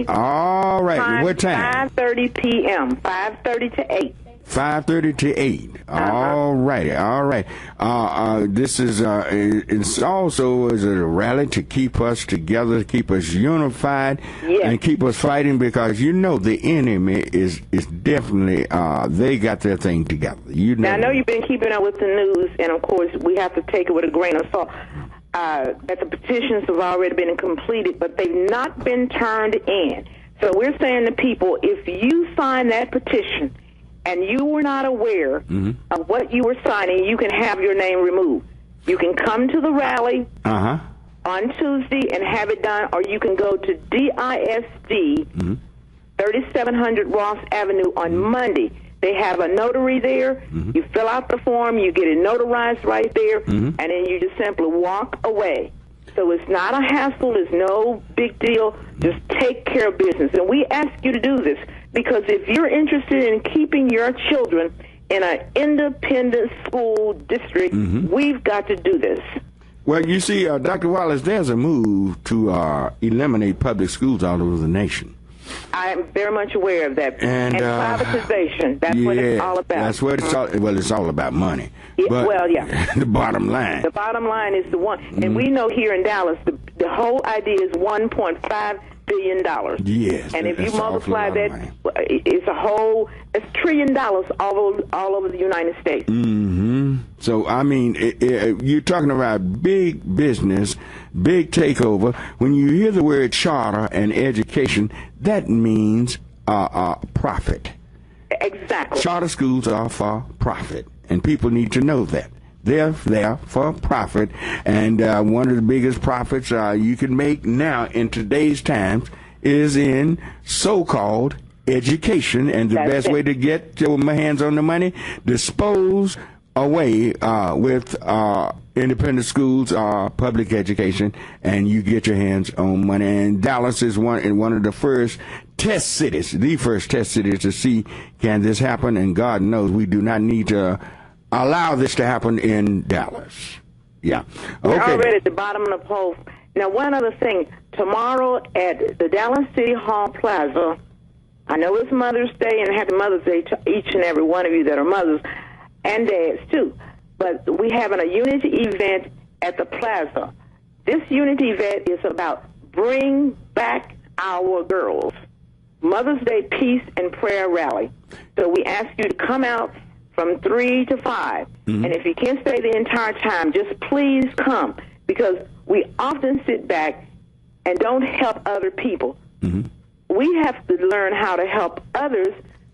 All right. What time? 5:30 p.m. 5:30 to 8. 5:30 to 8. All right. This is it's also is a rally to keep us together, to keep us unified, and keep us fighting because the enemy is definitely they got their thing together. Now I know you've been keeping up with the news, and of course we have to take it with a grain of salt. That the petitions have already been completed, but they've not been turned in. So we're saying to people, if you sign that petition and you were not aware of what you were signing, you can have your name removed. You can come to the rally on Tuesday and have it done, or you can go to DISD 3700 Ross Avenue on Monday. They have a notary there. You fill out the form, you get it notarized right there, and then you just simply walk away. So it's not a hassle. It's no big deal. Just take care of business. And we ask you to do this because if you're interested in keeping your children in an independent school district, we've got to do this. Well, you see, Dr. Wallace, there's a move to eliminate public schools all over the nation. I am very much aware of that. And privatization, that's what it's all about. That's what it's all, well, it's all about money. Yeah, but yeah. The bottom line. The bottom line is the one. And we know here in Dallas, the whole idea is $1.5 billion. Yes. And if you that's an awful multiply lot of that, money. it's $1 trillion all over the United States. Mm-hmm. So, I mean, you're talking about big business, big takeover. When you hear the word charter and education, that means profit. Exactly. Charter schools are for profit, and people need to know that. They're there for profit, and one of the biggest profits you can make now in today's times is in so-called education, and the best way to get your hands on the money, dispose away with independent schools, public education, and you get your hands on money. And Dallas is one of the first test cities, the first test cities to see, can this happen? And God knows we do not need to allow this to happen in Dallas. Yeah. Okay. We're already at the bottom of the poll. Now, one other thing. Tomorrow at the Dallas City Hall Plaza, I know it's Mother's Day, and happy Mother's Day to each and every one of you that are mothers and dads, too. But we're having a unity event at the plaza. This unity event is about bring back our girls. Mother's Day Peace and Prayer Rally. So we ask you to come out from 3 to 5. Mm-hmm. And if you can't stay the entire time, just please come, because we often sit back and don't help other people. Mm-hmm. We have to learn how to help others,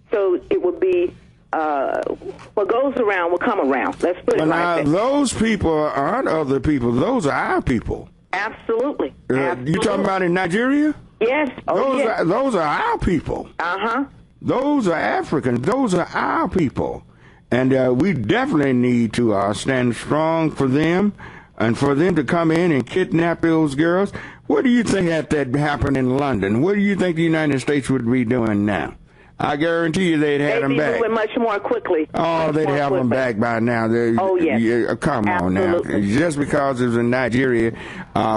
so it will be what goes around will come around. Let's put it like that. Those people aren't other people. Those are our people. Absolutely. You talking about in Nigeria? Yes. Those are our people. Uh-huh. Those are Africans. Those are our people. And we definitely need to stand strong for them, and for them to come in and kidnap those girls. What do you think that happened in London? What do you think the United States would be doing now? I guarantee you they'd have them back. They'd be moving much more quickly. Oh, they'd have them back by now. Yes. Come on now. Just because it was in Nigeria,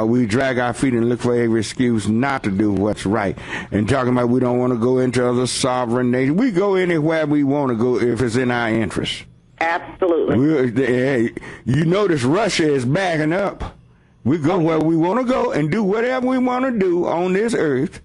we drag our feet and look for every excuse not to do what's right. And talking about we don't want to go into other sovereign nations. We go anywhere we want to go if it's in our interest. Absolutely. You notice Russia is backing up. We go where we want to go and do whatever we want to do on this earth,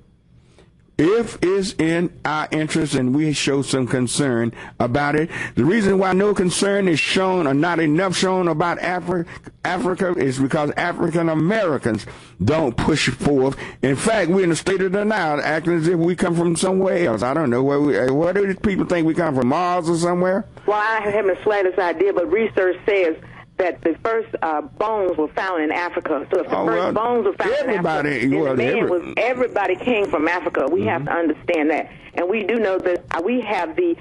if it's in our interest and we show some concern about it. The reason why no concern is shown, or not enough shown, about Africa is because African Americans don't push it forth. In fact, we're in a state of denial, acting as if we come from somewhere else. I don't know where do people think we come from, Mars or somewhere? Well, I haven't the slightest idea, but research says that the first bones were found in Africa. So if the first bones were found in Africa, everybody came from Africa. We have to understand that. And we do know that we have the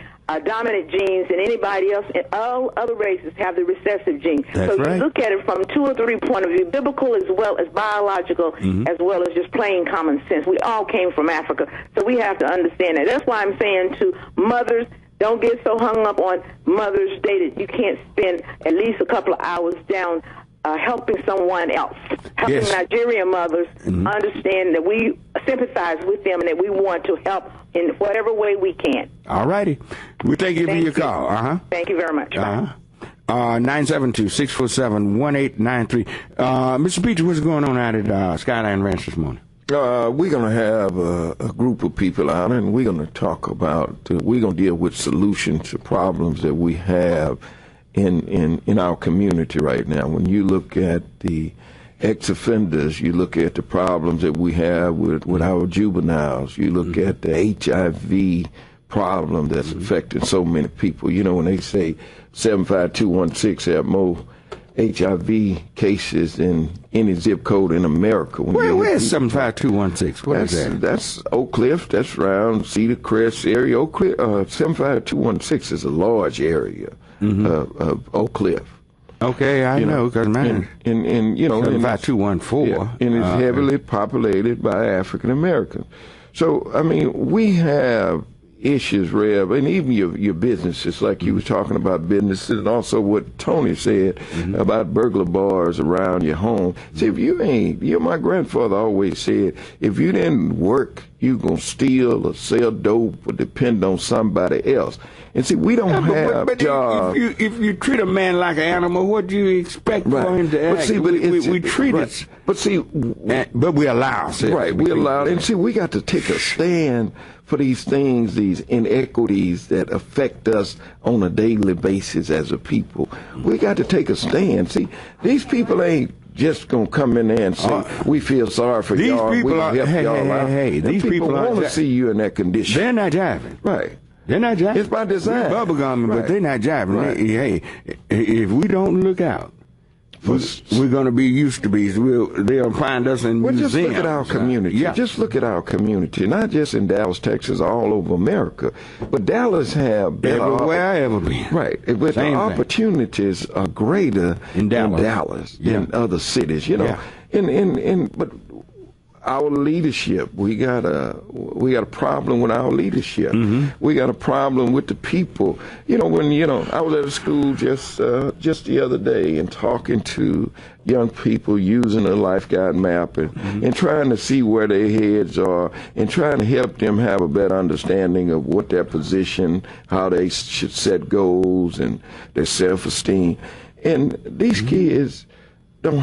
dominant genes, and anybody else, and all other races have the recessive gene. That's right. You look at it from 2 or 3 point of view, biblical as well as biological, as well as just plain common sense. We all came from Africa. So we have to understand that. That's why I'm saying to mothers, don't get so hung up on Mother's Day that you can't spend at least a couple of hours down helping someone else, helping Nigerian mothers understand that we sympathize with them and that we want to help in whatever way we can. All righty. We thank you for your call. Uh-huh. Thank you very much. 972-647-1893. Mr. Peter, what's going on out at Skyline Ranch this morning? We're going to have a group of people out, and we're going to talk about, we're going to deal with solutions to problems that we have in our community right now. When you look at the ex-offenders, you look at the problems that we have with our juveniles, you look at the HIV problem that's affecting so many people. You know, when they say 75216 have more HIV cases in any zip code in America. Where's 75216? What is that? That's Oak Cliff. That's around Cedar Crest area. Oak Cliff, 75216 is a large area of Oak Cliff. Okay, I know, because man, and you know, 75214, and it's heavily populated by African Americans. So I mean, we have issues, Rev, and even your businesses, like you were talking about businesses, and also what Tony said about burglar bars around your home. See, if you my grandfather always said, if you didn't work you going to steal or sell dope or depend on somebody else. And see, we don't have but jobs. If you treat a man like an animal, what do you expect for him to act? But see, we treat it. But see, but we allow. Right, we allow. And see, we got to take a stand for these things, these inequities that affect us on a daily basis as a people. We got to take a stand. See, these people ain't just gonna come in there and say we feel sorry for y'all. We gonna help y'all out. These people want to see you in that condition. They're not jiving. Right. They're not jiving. It's by design. Bubblegumming, but they're not jiving. Right. If we don't look out, we're going to be used to be. They'll find us in museums. Just look at our community. Yeah. Just look at our community. Not just in Dallas, Texas, all over America. But Dallas have better everywhere I ever been. Right. But the opportunities are greater in Dallas than other cities. You know. But our leadership, we got a problem with our leadership. We got a problem with the people. You know, when I was at a school just the other day and talking to young people using a life guide map and trying to see where their heads are and trying to help them have a better understanding of what their position, how they should set goals and their self-esteem. And these kids they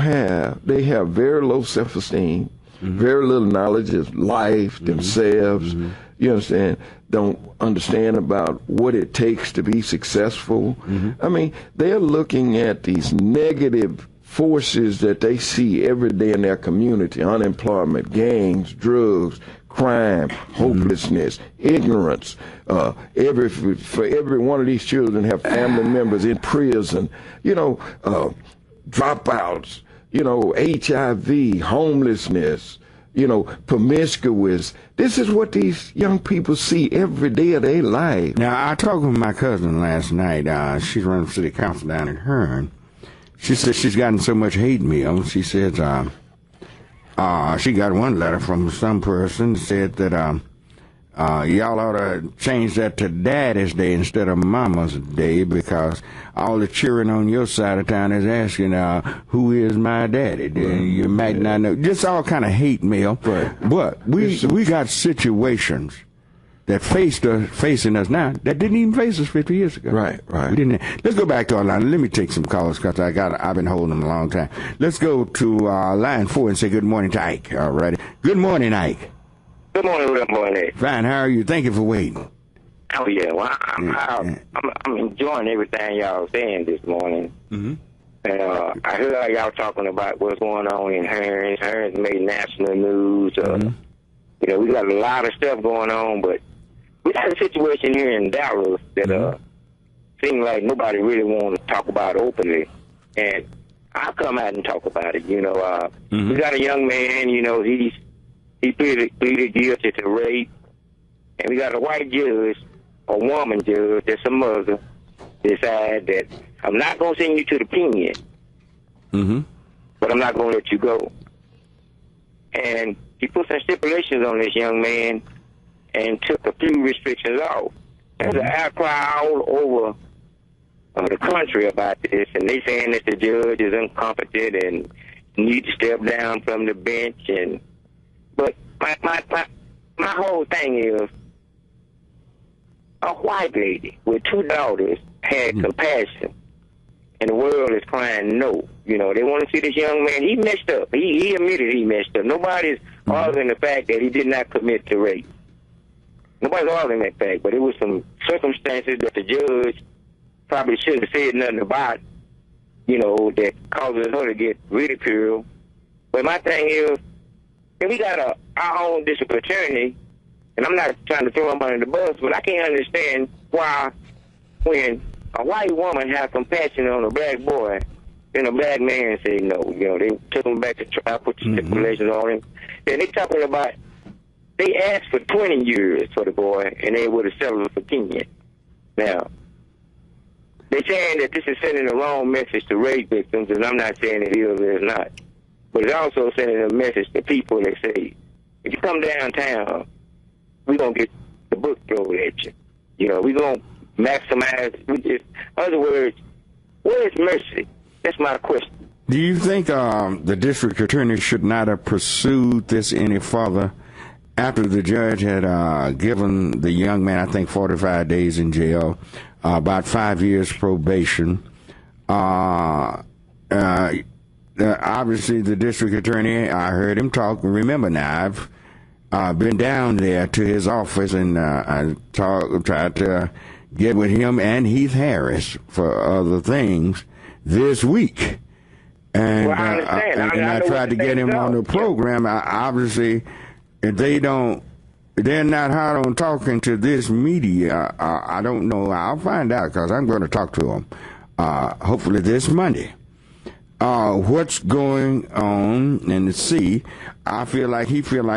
have very low self-esteem. Very little knowledge of life, themselves, you understand, don't understand about what it takes to be successful. I mean, they're looking at these negative forces that they see every day in their community: unemployment, gangs, drugs, crime, hopelessness, ignorance. For every one of these children have family members in prison, dropouts. HIV, homelessness, promiscuous. This is what these young people see every day of their life. Now, I talked with my cousin last night. She's running for city council down in Hearn. She said she's gotten so much hate mail. She said she got one letter from some person that said that y'all ought to change that to Daddy's Day instead of Mama's Day, because all the children on your side of town is asking, who is my daddy? You might not know. Just all kind of hate mail. Right. But we got situations that facing us now that didn't even face us 50 years ago. Right. We didn't. Let's go back to our line. Let me take some calls because I've been holding them a long time. Let's go to line 4 and say good morning to Ike. All right. Good morning, Ike. Good morning, Reverend Barnett. Fine. How are you? Thank you for waiting. Oh, yeah. Well, I'm enjoying everything y'all saying this morning. And I heard y'all talking about what's going on in Hearn. Hearn's made national news. We got a lot of stuff going on, but we got a situation here in Dallas that seems like nobody really wants to talk about openly. And I'll come out and talk about it. We got a young man, he pleaded guilty to rape, and we got a white judge, a woman judge, that's a mother, decide that I'm not going to send you to the pen, but I'm not going to let you go. And he put some stipulations on this young man and took a few restrictions off. There's an outcry all over the country about this, and they saying that the judge is incompetent and need to step down from the bench. But my whole thing is, a white lady with 2 daughters had compassion, and the world is crying no. They want to see this young man. He messed up. He admitted he messed up. Nobody's arguing the fact that he did not commit the rape. Nobody's arguing that fact, but it was some circumstances that the judge probably shouldn't have said nothing about, that causes her to get ridiculed. But my thing is, and we got our own district attorney, and I'm not trying to throw him under the bus, but I can't understand why when a white woman has compassion on a black boy, then a black man say no. They took him back to trial, put stipulations on him. Then they talking about, they asked for 20 years for the boy, and they would have settled for 10 years. Now, they're saying that this is sending the wrong message to rape victims, and I'm not saying it is or it's not. But it's also sending a message to people that say, if you come downtown, we're going to get the book thrown at you. We're going to maximize. In other words, where is mercy? That's my question. Do you think the district attorney should not have pursued this any further after the judge had given the young man, I think, 45 days in jail, about 5 years probation. Obviously, the district attorney, I heard him talk. Remember now, I've been down there to his office, and I tried to get with him and Heath Harris for other things this week. And, well, I understand. I tried to get him on the program. Obviously, they're not hard on talking to this media. I don't know. I'll find out because I'm going to talk to him hopefully this Monday. What's going on and see. I feel like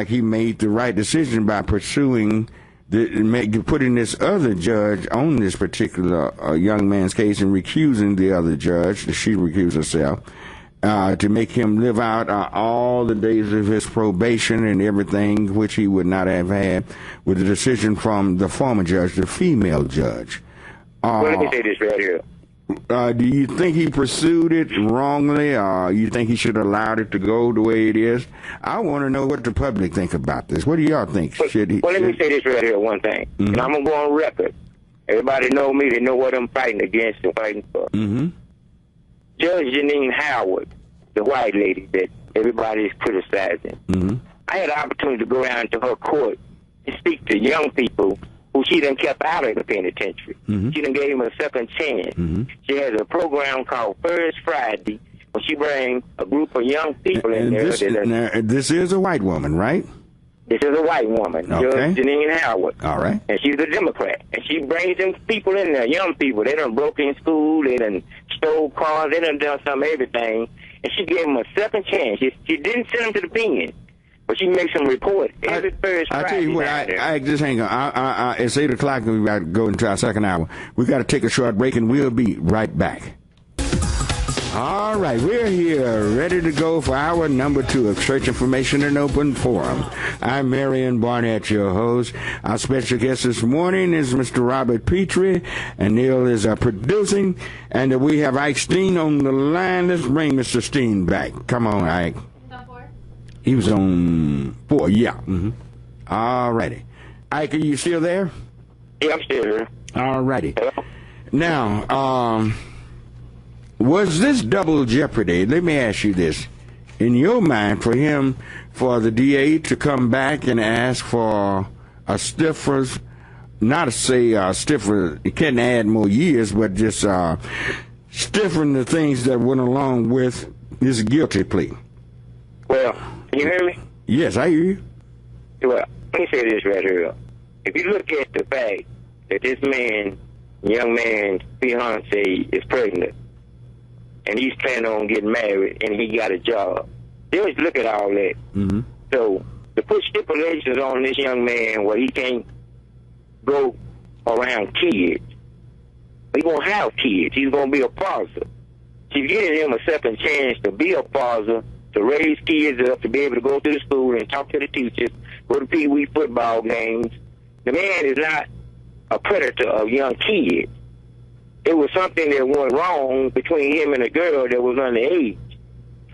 he made the right decision by pursuing putting this other judge on this particular young man's case and recusing the other judge. She recused herself to make him live out all the days of his probation and everything, which he would not have had with the decision from the former judge, the female judge. Well, let me say this right here. Do you think he pursued it wrongly, or you think he should have allowed it to go the way it is? I want to know what the public think about this. What do y'all think? Let me say this right here, one thing. Mm-hmm. And I'm going to go on record. Everybody know me. They know what I'm fighting against and fighting for. Mm-hmm. Judge Janine Howard, the white lady that everybody is criticizing, mm-hmm. I had the opportunity to go down to her court and speak to young people who she done kept out of the penitentiary. Mm-hmm. She done gave them a second chance. Mm-hmm. She has a program called First Friday, where she brings a group of young people in there. This is a white woman, right? This is a white woman, okay. Judge Janine Howard. All right. And she's a Democrat. And she brings them people in there, young people. They done broke in school. They done stole cars. They done some everything. And she gave them a second chance. She didn't send them to the pen. But she makes them report every Thursday. I tell you what, I just hang on. It's 8 o'clock and we got to go into our second hour. We got to take a short break and we'll be right back. All right, we're here ready to go for hour number 2 of Church Information and Open Forum. I'm Marion Barnett, your host. Our special guest this morning is Mr. Robert Petrie, and Neil is producing. And we have Ike Steen on the line. Let's bring Mr. Steen back. Come on, Ike. He was on 4, yeah. Mm-hmm. All righty. Ike, are you still there? Yeah, I'm still here. All righty. Now, was this double jeopardy? Let me ask you this. In your mind, for the DA to come back and ask for a stiffer, not to say stiffer, you can't add more years, but just stiffen the things that went along with this guilty plea? Well, can you hear me? Yes, I hear you. Well, let me say this right here. If you look at the fact that this young man's fiance is pregnant, and he's planning on getting married, and he got a job, just look at all that. Mm-hmm. So, to put stipulations on this young man where he can't go around kids, he won't have kids. He's going to be a father. She's giving him a second chance to be a father, to raise kids up, to be able to go to the school and talk to the teachers, go to Pee Wee football games. The man is not a predator of young kids. It was something that went wrong between him and a girl that was underage.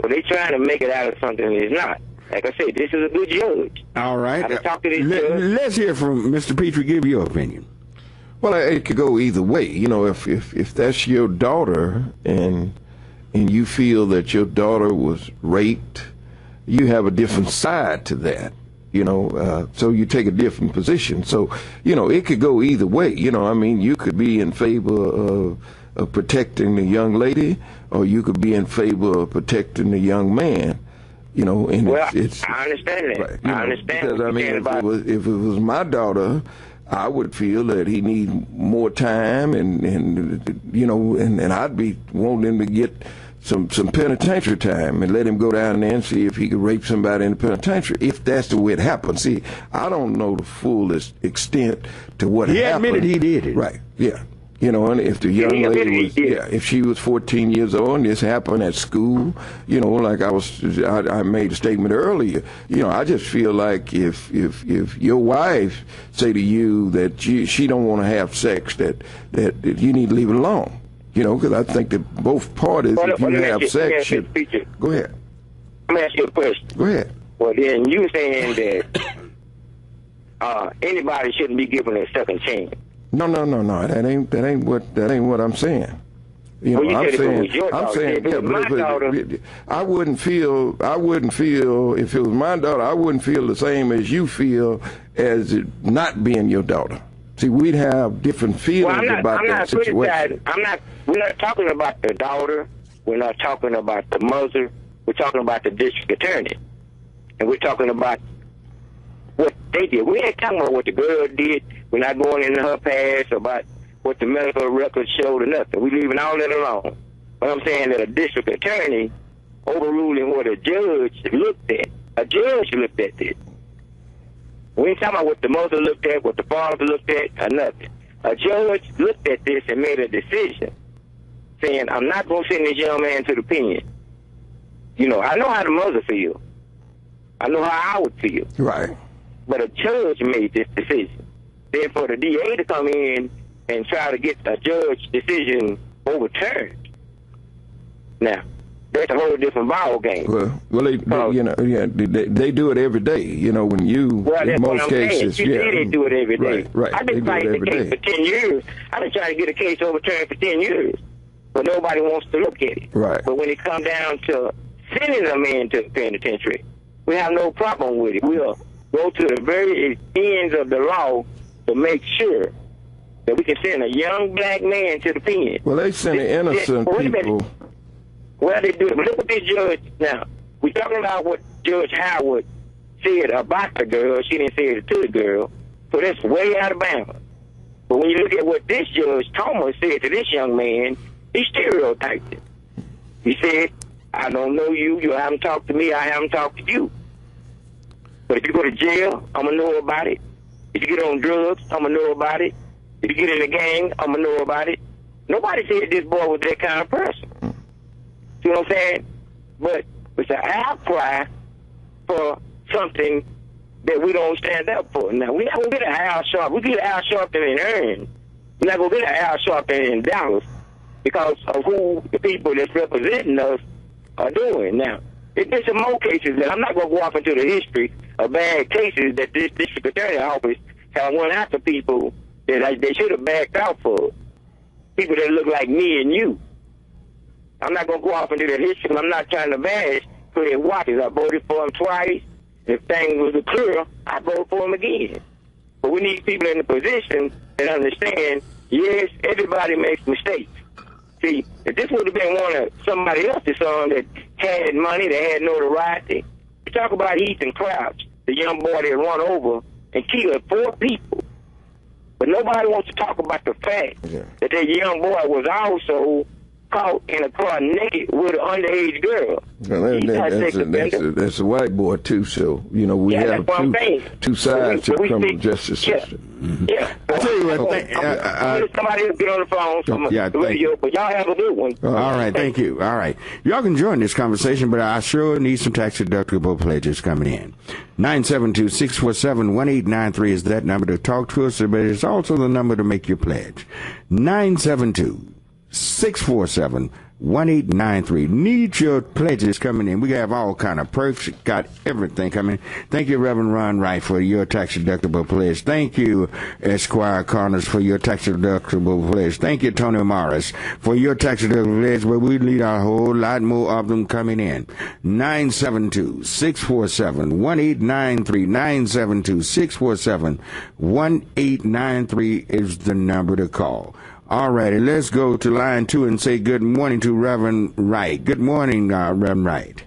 So they're trying to make it out of something that is not. Like I said, this is a good judge. All right. Talk to this judge. Let's hear from Mr. Petrie. Give your opinion. Well, it could go either way. You know, if that's your daughter and you feel that your daughter was raped, you have a different side to that, you know, so you take a different position. So, you know, it could go either way. You know, I mean, you could be in favor of protecting the young lady, or you could be in favor of protecting the young man. You know, and it's I understand that. Right, I understand. Because, I mean, if it was my daughter, I would feel that he need more time, and you know, and I'd be wanting him to get some penitentiary time and let him go down there and see if he could rape somebody in the penitentiary, if that's the way it happened. See, I don't know the fullest extent to what happened. He admitted he did it. Right, yeah. You know, and if the young lady was, if she was 14 years old and this happened at school, you know, like I made a statement earlier, you know, I just feel like if your wife say to you that she don't want to have sex, that you need to leave it alone, you know, because I think that both parties, if you have sex, should. Go ahead. Let me ask you a question. Go ahead. Well, then you saying that anybody shouldn't be given a second chance. No. That ain't what I'm saying. You know, Well, I'm saying, I wouldn't feel if it was my daughter, I wouldn't feel the same as you feel as it not being your daughter. See, we'd have different feelings about that situation. We're not talking about the daughter. We're not talking about the mother. We're talking about the district attorney. And we're talking about what they did. We ain't talking about what the girl did. We're not going into her past about what the medical records showed or nothing. We're leaving all that alone. But I'm saying that a district attorney overruling what a judge looked at. A judge looked at this. We ain't talking about what the mother looked at, what the father looked at, or nothing. A judge looked at this and made a decision, saying, I'm not going to send this young man to the pen. You know, I know how the mother feels. I know how I would feel. Right. But a judge made this decision. Then for the DA to come in and try to get a judge decision overturned. Now, that's a whole different ball game. Well, they do it every day. You know, when in most cases, they do it every day. Right. I've been fighting the case for 10 years. I've been trying to get a case overturned for 10 years, but nobody wants to look at it. Right. But when it comes down to sending a man to the penitentiary, we have no problem with it. We'll go to the very ends of the law to make sure that we can send a young black man to the pen. Well, they send innocent people. Well, they do it. But look at this judge now. We're talking about what Judge Howard said about the girl. She didn't say it to the girl. So that's way out of bounds. But when you look at what this Judge Thomas said to this young man, he stereotyped it. He said, I don't know you. You haven't talked to me. I haven't talked to you. But if you go to jail, I'm going to know about it. If you get on drugs, I'm going to know about it. If you get in a gang, I'm going to know about it. Nobody said this boy was that kind of person. See what I'm saying? But it's an outcry for something that we don't stand up for. Now, we're not going to get an Al Sharpton. We get Al Sharpton in Hearn. We're not going to get an Al Sharpton in Dallas because of who the people that's representing us are doing. Now, there's some more cases that I'm not going to go off into the history of bad cases that this district attorney office have went after people that they should have backed out for. People that look like me and you. I'm not going to go off into that history. I'm not trying to bash Fred Watkins. I voted for him twice. If things was clear, I voted for him again. But we need people in the position that understand, yes, everybody makes mistakes. See, if this would have been one of somebody else's son that had money, that had notoriety, you talk about Ethan Crouch, the young boy that run over and killed 4 people. But nobody wants to talk about the fact that young boy was also caught in a car naked with an underage girl. Well, that's a white boy too. So we have two sides to the criminal justice system. Yeah. I tell you what. Somebody else get on the phone from the radio, but y'all have a good one. All right, thank you. All right, y'all can join this conversation, but I sure need some tax deductible pledges coming in. 972-647-1893 is that number to talk to us, but it's also the number to make your pledge. 972-647-1893. Need your pledges coming in. We have all kind of perks. Got everything coming. Thank you, Reverend Ron Wright, for your tax deductible pledge. Thank you, Esquire Connors, for your tax deductible pledge. Thank you, Tony Morris, for your tax deductible pledge. But we need a whole lot more of them coming in. 972-647-1893. 972-647-1893 is the number to call. All righty, let's go to line 2 and say good morning to Reverend Wright. Good morning, Reverend Wright.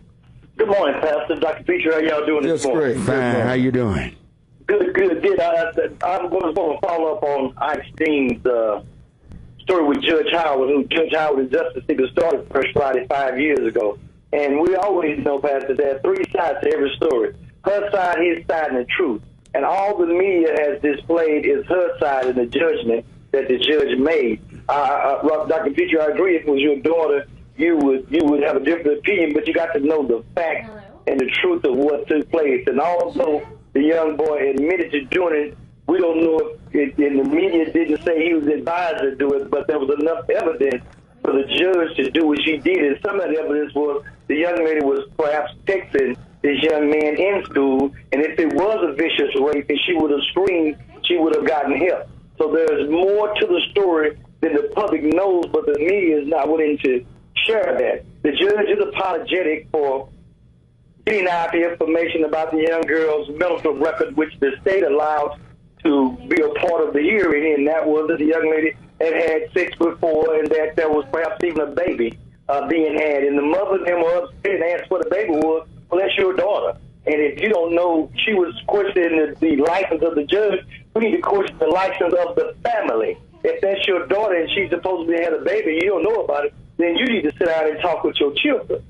Good morning, Pastor. Dr. Preacher, how y'all doing this morning? Great. Fine. How you doing? Good. I'm going to follow up on Einstein's story with Judge Howard, who Judge Howard and Justice Seeker started First Friday 5 years ago. And we always know, Pastor, there are 3 sides to every story. Her side, his side, and the truth. And all the media has displayed is her side and the judgment that the judge made. Dr. Preacher, I agree. If it was your daughter, you would have a different opinion, but you got to know the facts and the truth of what took place. And although the young boy admitted to doing it, we don't know if and the media didn't say he was advised to do it, but there was enough evidence for the judge to do what she did. And some of the evidence was the young lady was perhaps texting this young man in school, and if it was a vicious raped. If she would have screamed, she would have gotten help. So there's more to the story than the public knows, but the media is not willing to share that. The judge is apologetic for getting out the information about the young girl's medical record, which the state allowed to be a part of the hearing, and that was that the young lady had sex before and that there was perhaps even a baby being had. And the mother and them were upset and asked what the baby was. Well, that's your daughter. And if you don't know, she was questioning the license of the judge. We need to question the license of the family. If that's your daughter and she's supposedly had a baby and you don't know about it, then you need to sit down and talk with your children.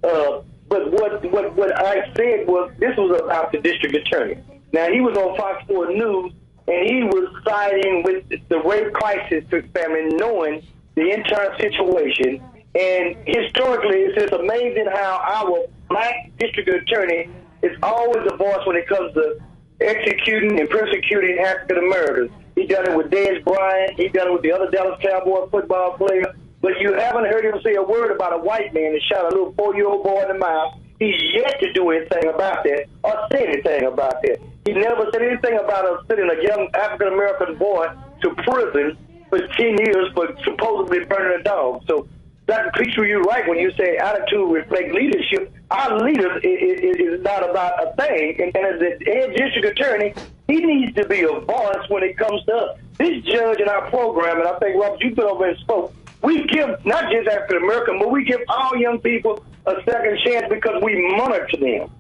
But what I said was this was about the district attorney. Now, he was on Fox 4 News, and he was siding with the rape crisis family, knowing the entire situation. And historically, it's just amazing how our black district attorney is always a voice when it comes to executing and persecuting African Americans. He done it with Dez Bryant. He done it with the other Dallas Cowboy football player. But you haven't heard him say a word about a white man that shot a little 4-year-old boy in the mouth. He's yet to do anything about that or say anything about that. He never said anything about sending a young African-American boy to prison for 10 years for supposedly burning a dog. So, Dr. Petrie, you're right when you say attitude reflects leadership. Our leader is not about a thing. And as the head district attorney, he needs to be a voice when it comes to us. This judge in our program, and I think, Robert, you been over and spoke, we give not just African American, but we give all young people a second chance because we monitor them.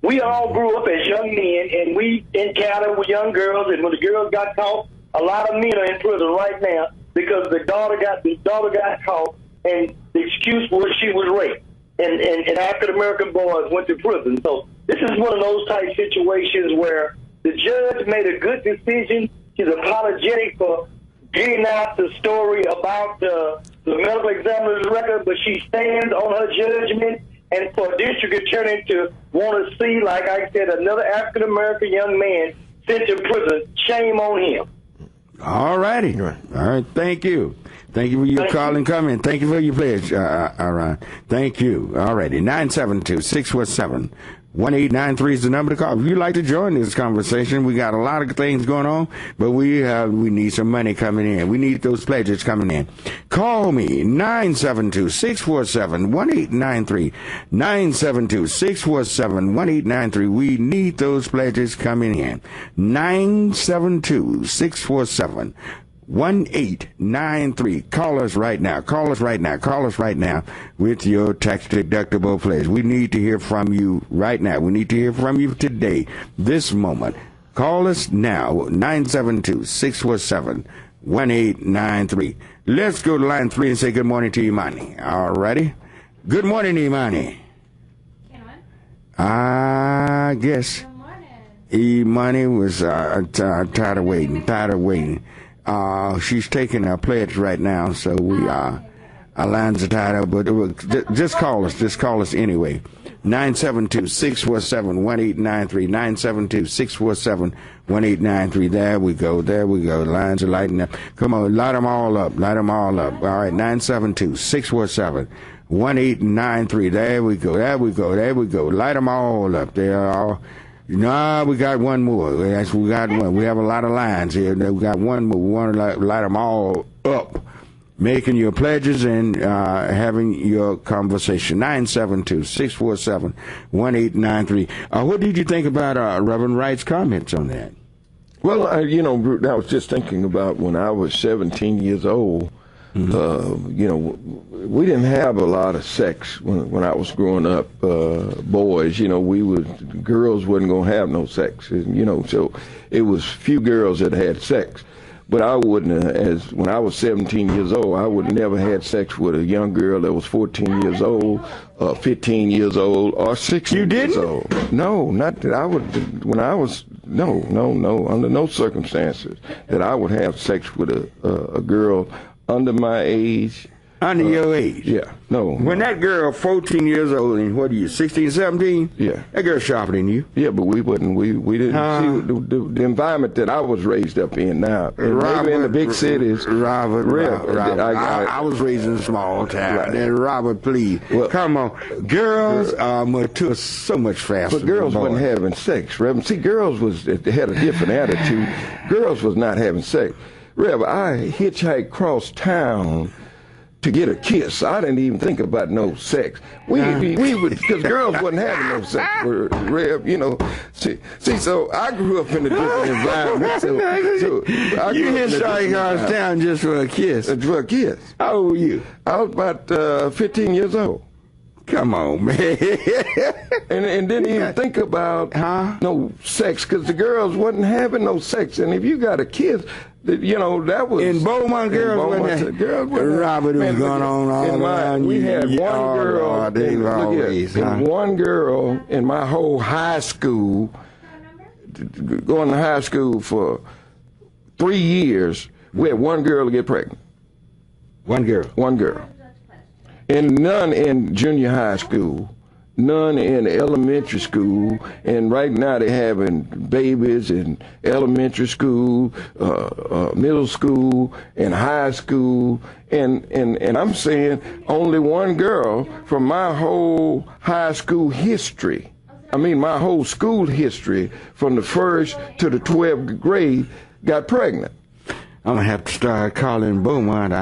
We all grew up as young men, and we encountered with young girls, and when the girls got caught, a lot of men are in prison right now because the daughter got caught, and the excuse was she was raped, and African American boys went to prison. So this is one of those type situations where the judge made a good decision. She's apologetic for getting out the story about the medical examiner's record, but she stands on her judgment. And for a district attorney to want to see, like I said, another African-American young man sent to prison, shame on him. All righty. All right. Thank you. Thank you for your call and comment. Thank you for your pledge, Aaron. Thank you. All righty. 972-647. 1893 is the number to call. If you'd like to join this conversation, we got a lot of things going on, but we need some money coming in. We need those pledges coming in. Call me, 972-647-1893. 972-647-1893. We need those pledges coming in. 972-647-1893. 1893. Call us right now. Call us right now. Call us right now with your tax-deductible pledge. We need to hear from you right now. We need to hear from you today, this moment. Call us now, 972-647-1893. Let's go to line 3 and say good morning to Imani. All righty. Good morning, Imani. I guess Imani was tired of waiting. She's taking our pledge right now, so our lines are tied up, but just call us. Just call us anyway. 972-647-1893. 972-647-1893. There we go. The lines are lighting up. Come on, light them all up. All right, 972-647-1893. There we go. Light them all up. They're all... No, we got one more. We got one. We have a lot of lines here. We got one more. We want to light them all up. Making your pledges and having your conversation. 972-647-1893. What did you think about Reverend Wright's comments on that? Well, I was just thinking about when I was 17 years old. We didn't have a lot of sex when I was growing up. Boys, girls wasn't gonna have no sex, so it was few girls that had sex. But I wouldn't, when I was 17 years old, I would never had sex with a young girl that was 14 years old, 15 years old, or 16 years old. No, not that I would. When I was no, under no circumstances that I would have sex with a girl under my age, Under your age? Yeah. No. When that girl 14 years old and what are you, 16, 17? Yeah. That girl's sharper than you. Yeah, but we didn't see the environment that I was raised up in now. Maybe in the big cities. Robert. I was raised in a small town. Right. And Robert, please, come on. Girls mature so much faster. But girls wasn't having sex, Reverend. See, girls had a different attitude. Girls was not having sex. Rev, I hitchhiked across town to get a kiss. I didn't even think about no sex. We would, because girls wasn't having no sex. Rev, you know. See, so I grew up in a different environment. So you hitchhiked across town just for a kiss? For a kiss. How old were you? I was about 15 years old. Come on, man. and didn't even think about no sex, because the girls wasn't having no sex. And if you got a kiss, you know, that was... In Beaumont, girls wasn't Robert, it was going on all around you. We had one girl in my whole high school, going to high school for 3 years, we had one girl to get pregnant. One girl? One girl. And none in junior high school, none in elementary school, and right now they're having babies in elementary school, middle school, and high school, and I'm saying only one girl from my whole high school history, my whole school history, from the 1st to the 12th grade, got pregnant. I'm going to have to start calling Beaumont.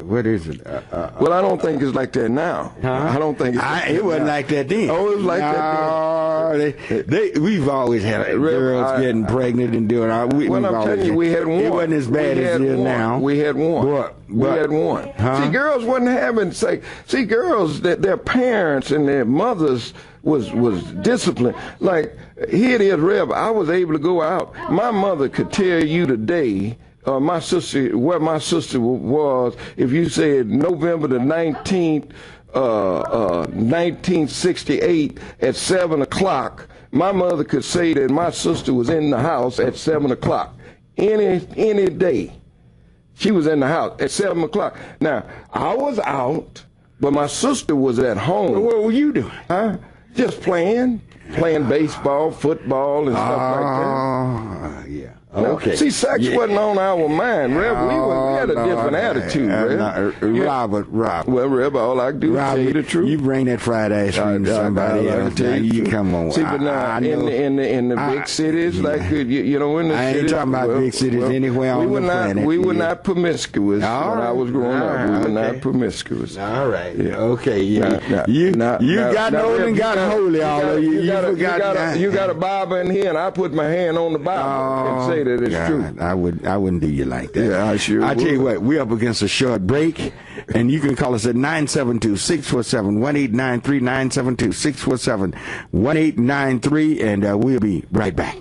What is it? Well, I don't think it's like that now. I don't think it wasn't like that then. Oh, it was like that then. We've always had girls getting pregnant and doing all. Well, I'm telling you, we had one. It wasn't as bad as it is now. We had one. We had one. See, girls wasn't having sex. See, girls, their parents and their mothers was disciplined. Like, here it is, Rev, I was able to go out. My mother could tell you today, where my sister was, if you said November the 19th, 1968 at 7 o'clock, my mother could say that my sister was in the house at 7 o'clock. Any day, she was in the house at 7 o'clock. Now, I was out, but my sister was at home. What were you doing? Just playing baseball, football, and stuff like that. Yeah. Okay. See, sex wasn't on our mind, Rev. We had a different attitude, Rev. Robert. Well, Rev, all I can do is tell you the truth. You bring that fried ice cream to somebody else. You come on. See, but now in the big cities, like you know, in the cities, I ain't talking about big cities anywhere on the planet. We were not promiscuous when I was growing up. We were not promiscuous. All right. Yeah. Okay. Yeah. You got old and got holy, all of you. You got a Bible in here, and I put my hand on the Bible and say that it's true. I wouldn't do you like that. Yeah, I sure would. I tell you what, we're up against a short break, and you can call us at 972-647-1893, 972-647-1893, and we'll be right back.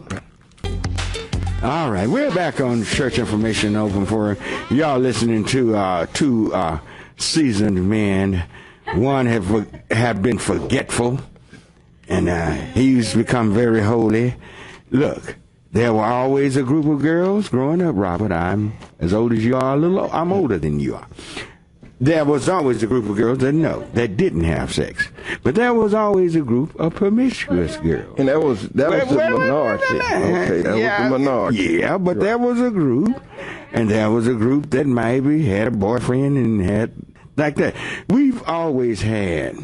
All right, we're back on Church Information Open Forum. Y'all listening to two seasoned men. One have been forgetful, and he's become very holy. Look, there were always a group of girls growing up, Robert. I'm as old as you are. I'm older than you are. There was always a group of girls that didn't have sex, but there was always a group of promiscuous girls. And that was the minority. Okay, that was the minority. Yeah, but there was a group, and there was a group that maybe had a boyfriend and had like that. We've always had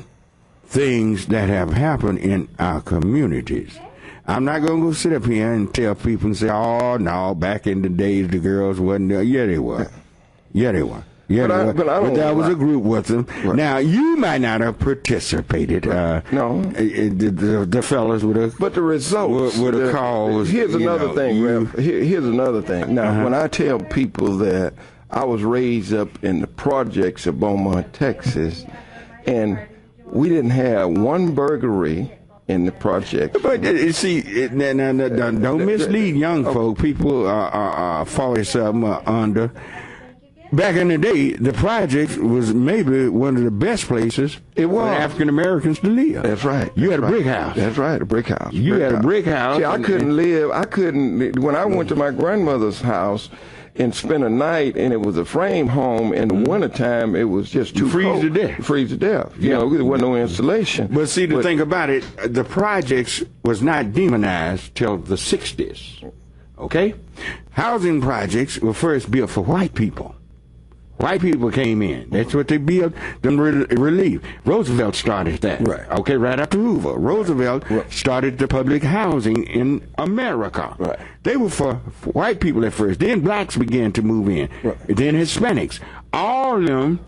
things that have happened in our communities. I'm not going to go sit up here and tell people and say, oh, no, back in the days the girls wasn't there. Yeah, they were. But there was a group with them. Right. Now, you might not have participated. No. The fellas would have. But the results. Would have caused. Here's another thing, Rev. Here's another thing. Now, when I tell people that I was raised up in the projects of Beaumont, Texas, and we didn't have one burglary in the project. But see, don't mislead young folk. People are 40-something under. Back in the day, the project was maybe one of the best places for African Americans to live. That's right. You had a brick house. That's right, a brick house. You had a brick house. See, I couldn't, when I went to my grandmother's house, and spent a night, and it was a frame home. In the wintertime, it was just too freeze cold. to death. Freeze to death. You know, there wasn't no insulation. But see, the thing about it, the projects was not demonized till the 60s. Okay? Housing projects were first built for white people. White people came in. That's what they built, them relief. Roosevelt started that. Right. Okay, right after Hoover. Roosevelt started the public housing in America. Right. They were for white people at first. Then blacks began to move in. Right. Then Hispanics. All of them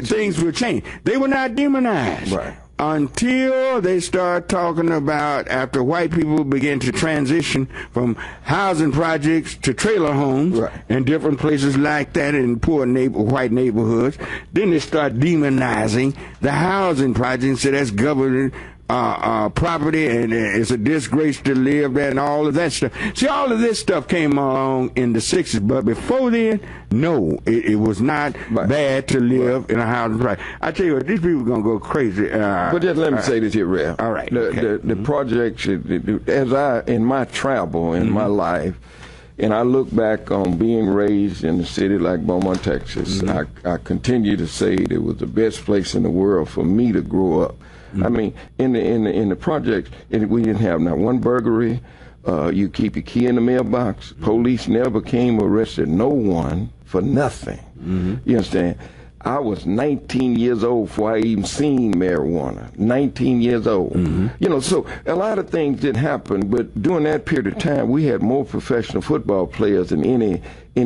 things will change. They were not demonized. Right. Until they start talking about after white people begin to transition from housing projects to trailer homes and different places like that in poor white neighborhoods, then they start demonizing the housing projects. So that's government property, and it's a disgrace to live there and all of that stuff. See, all of this stuff came along in the 60s, but before then, no, it was not bad to live in a housing project. I tell you what, these people are going to go crazy. But just let me say this here, Rev. All right. The projects, in my travel, in my life, and I look back on being raised in a city like Beaumont, Texas, I continue to say it was the best place in the world for me to grow up. I mean, in the projects, we didn't have not one burglary. You keep your key in the mailbox. Police never came arrested no one for nothing. You understand? I was 19 years old before I even seen marijuana. 19 years old. You know, so a lot of things did happen, but during that period of time, we had more professional football players than any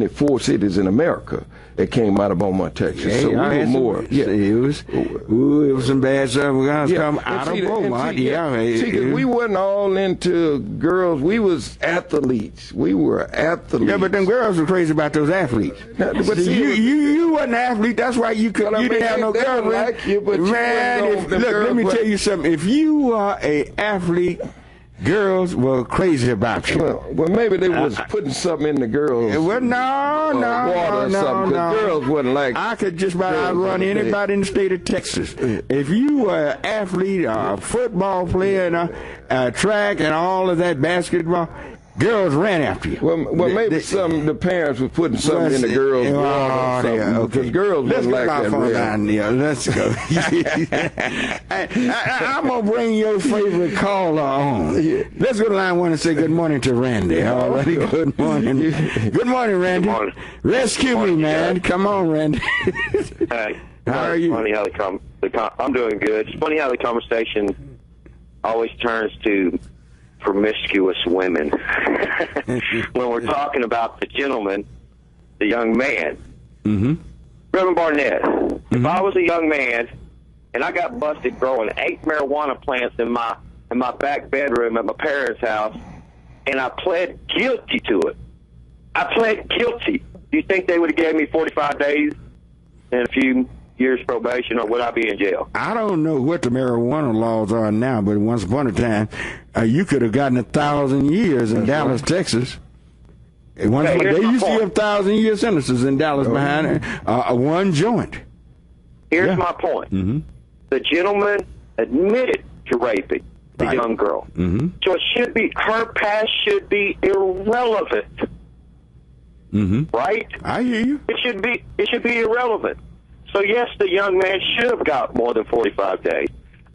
4 cities in America that came out of Beaumont, Texas. So we were more. It was some bad stuff. We're going to come out of Beaumont. We wasn't all into girls. We was athletes. We were athletes. Yeah, but them girls were crazy about those athletes. But see, you wasn't an athlete. That's why you couldn't. You didn't have no girls. Like you, but man, look, let me tell you something. If you are a athlete, girls were crazy about you. Well, maybe they was putting something in the girls. Well, no. Girls wasn't like. I could just about outrun anybody in the state of Texas. If you were an athlete, a football player, and track, and all of that, basketball, girls ran after you. Well, maybe the parents were putting something in the girls' water. Because girls wasn't like that. Let's go. I'm going to bring your favorite caller on. Let's go to line 1 and say good morning to Randy. All right, good morning. Good morning, Randy. Good morning. Rescue me, man. Come on, Randy. Hey. How are you? Funny how I'm doing good. It's funny how the conversation always turns to promiscuous women when we're talking about the gentleman, the young man. Reverend Barnett, if I was a young man and I got busted growing 8 marijuana plants in my back bedroom at my parents' house, and I pled guilty to it, I pled guilty, do you think they would have gave me 45 days and a few years probation, or would I be in jail? I don't know what the marijuana laws are now, but once upon a time, you could have gotten 1,000 years in Dallas, Texas. They used to give 1,000-year sentences in Dallas behind one joint. Here's my point. The gentleman admitted to raping the young girl. So it should be, her past should be irrelevant. Right? I hear you. It should be irrelevant. So yes, the young man should have got more than 45 days.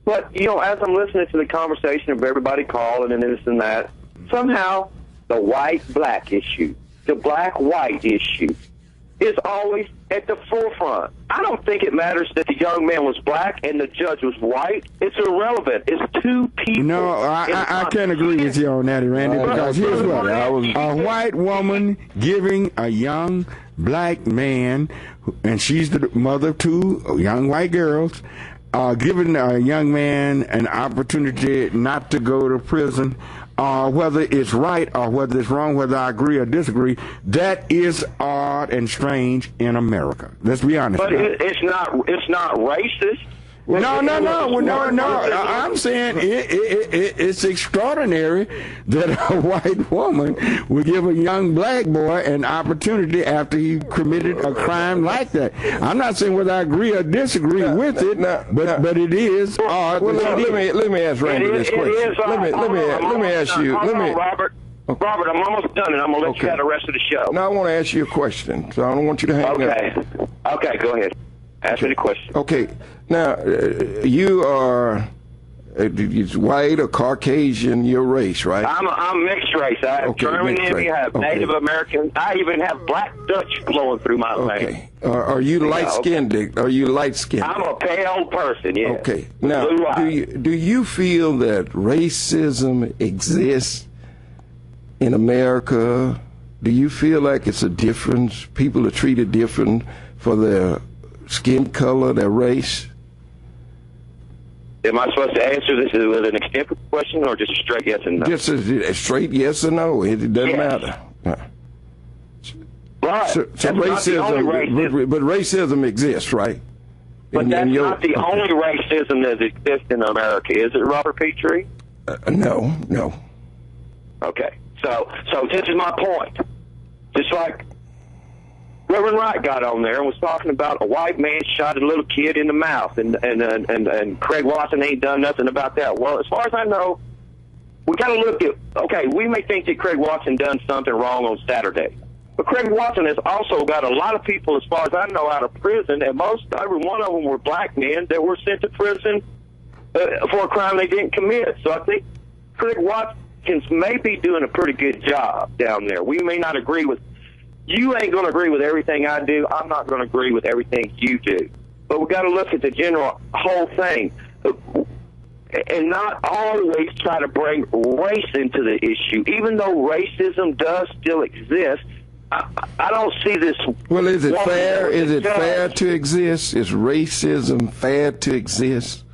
But, you know, as I'm listening to the conversation of everybody calling and this and that, somehow the white-black issue, the black-white issue, is always at the forefront. I don't think it matters that the young man was black and the judge was white. It's irrelevant. It's two people. No, I can't agree with you on that, Randy, because here's what. A white woman giving a young black man, and she's the mother of 2 young white girls, giving a young man an opportunity not to go to prison, whether it's right or whether it's wrong, whether I agree or disagree, that is odd and strange in America. Let's be honest. But it's not racist. No. I'm saying it's extraordinary that a white woman would give a young black boy an opportunity after he committed a crime like that. I'm not saying whether I agree or disagree with it, but it is odd. Well, let me ask Randy this question. Let me ask you. Robert, I'm almost done, and I'm going to let you have the rest of the show. Now, I want to ask you a question, so I don't want you to hang up. Okay, go ahead. Ask me the question. Okay. Now, you are white or Caucasian, your race, right? I'm mixed race. I have German in me, I have Native American. I even have Black Dutch flowing through my veins. Are you light-skinned? Are you light-skinned? I'm a pale person, yeah. Okay. Now, do you feel that racism exists in America? Do you feel like it's a difference? People are treated different for their skin color, their race? Am I supposed to answer this with an extended question or just a straight yes and no? Just a straight yes or no. It doesn't matter. Right. So racism, but racism exists, right? But that's not the only racism that exists in America, is it, Robert Petrie? No. Okay. So this is my point. Just like Reverend Wright got on there and was talking about a white man shot a little kid in the mouth, and Craig Watson ain't done nothing about that. Well, as far as I know, we got to look at, okay, we may think that Craig Watson done something wrong on Saturday, but Craig Watson has also got a lot of people, as far as I know, out of prison, and every one of them were black men that were sent to prison for a crime they didn't commit. So I think Craig Watkins may be doing a pretty good job down there. We may not agree with, you ain't going to agree with everything I do. I'm not going to agree with everything you do. But we got to look at the general whole thing and not always try to bring race into the issue. Even though racism does still exist, I don't see this. Well, is it fair? Is it fair to exist? Is racism fair to exist?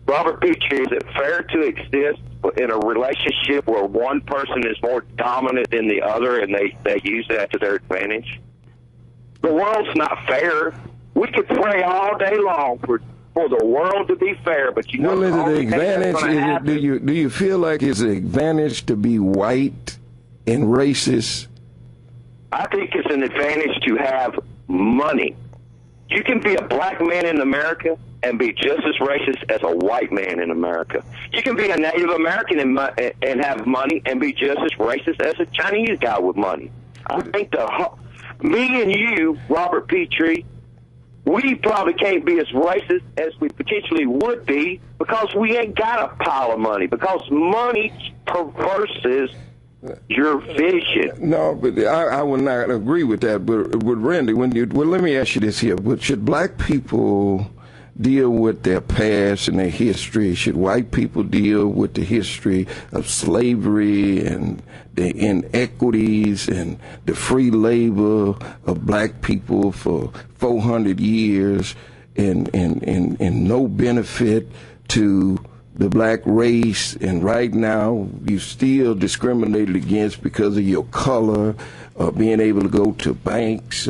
Robert Petrie, is it fair to exist in a relationship where one person is more dominant than the other and they use that to their advantage? The world's not fair. We could pray all day long for the world to be fair, but you know, well, is it an advantage? Do you feel like it's an advantage to be white and racist? I think it's an advantage to have money. You can be a black man in America and be just as racist as a white man in America. You can be a Native American and have money and be just as racist as a Chinese guy with money. I think me and you, Robert Petrie, we probably can't be as racist as we potentially would be because we ain't got a pile of money, because money perverses your vision. No, but I would not agree with that. But Randy, let me ask you this here: should black people deal with their past and their history? Should white people deal with the history of slavery and the inequities and the free labor of black people for 400 years and no benefit to the black race, and right now you still discriminated against because of your color, being able to go to banks,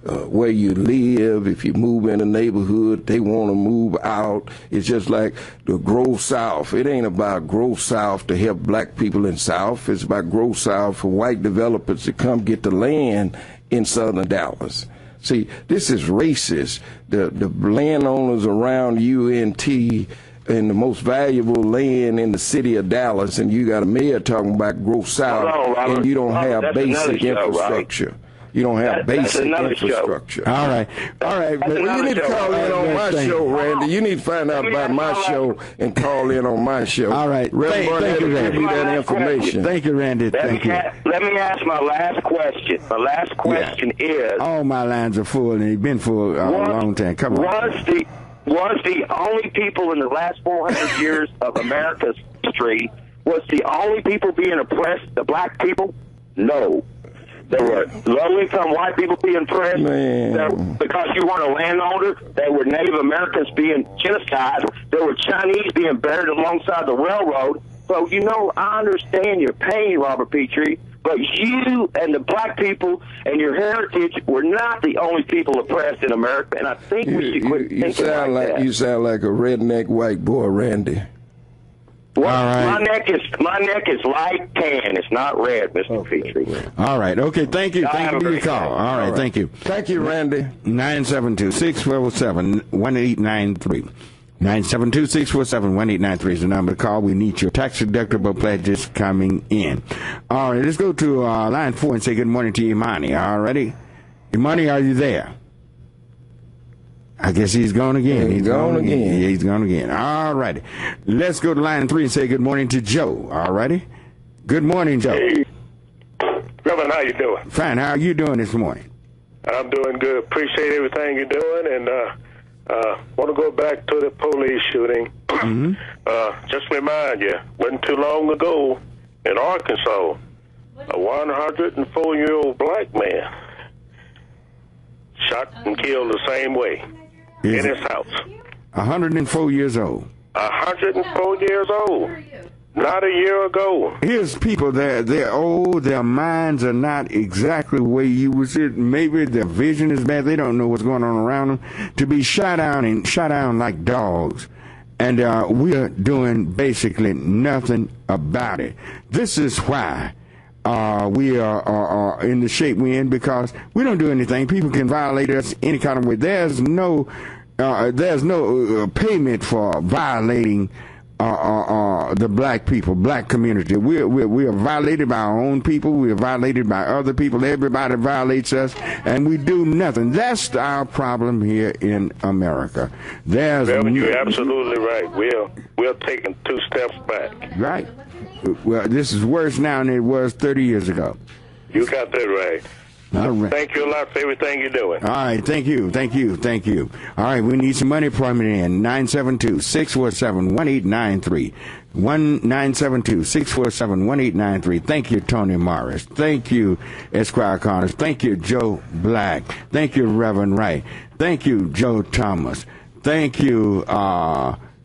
where you live? If you move in a neighborhood, they want to move out. It's just like the Grow South. It ain't about Grow South to help black people in South. It's about Grow South for white developers to come get the land in southern Dallas. See, this is racist. The landowners around UNT and the most valuable land in the city of Dallas, and you got a mayor talking about Grow South, and you don't have basic infrastructure. You don't have basic infrastructure. All right. But you need to call in on my show, Randy. You need to find out about my show and call in on my show. All right. Thank you, Randy. Give me that information. Thank you, Randy. Thank you. Let me ask my last question. My last question is... All my lines are full, and they've been full a long time. Come on. Was the only people in the last 400 years of America's history, was the only people being oppressed the black people? No. There were low-income white people being oppressed because you weren't a landowner. There were Native Americans being genocided. There were Chinese being buried alongside the railroad. So, you know, I understand your pain, Robert Petrie, but you and the black people and your heritage were not the only people oppressed in America, and I think we should quit thinking like that. You sound like a redneck white boy, Randy. Well, my neck is light tan. It's not red, Mr. Petrie. All right. Okay. Thank you. Thank you for your call. All right. Thank you. Thank you, Randy. 972-647-1893. 972-647-1893 is the number to call. We need your tax-deductible pledges coming in. All right, let's go to line 4 and say good morning to Imani. All righty. Imani, are you there? I guess he's gone again. He's gone again. Yeah, he's gone again. All righty. Let's go to line 3 and say good morning to Joe. All righty. Good morning, Joe. Hey, Reverend, how you doing? Fine. How are you doing this morning? I'm doing good. Appreciate everything you're doing, and want to go back to the police shooting. Just remind you, wasn't too long ago in Arkansas, a 104-year-old black man shot and killed the same way in his house. 104 years old. 104 years old. Not a year ago. Here's people they're old, their minds are not exactly where you was it. Maybe their vision is bad. They don't know what's going on around them. To be shot down like dogs. And we are doing basically nothing about it. This is why we are in the shape we're in, because we don't do anything. People can violate us any kind of way. There's no payment for violating the black people, black community. We are violated by our own people. We are violated by other people. Everybody violates us, and we do nothing. That's our problem here in America. You're absolutely right. We're taking 2 steps back. Right. Well, this is worse now than it was 30 years ago. You got that right. All right. Thank you a lot for everything you're doing. All right, thank you. All right, we need some money coming in. 972-647-1893. 972-647-1893. Thank you, Tony Morris. Thank you, Esquire Connors. Thank you, Joe Black. Thank you, Reverend Wright. Thank you, Joe Thomas. Thank you,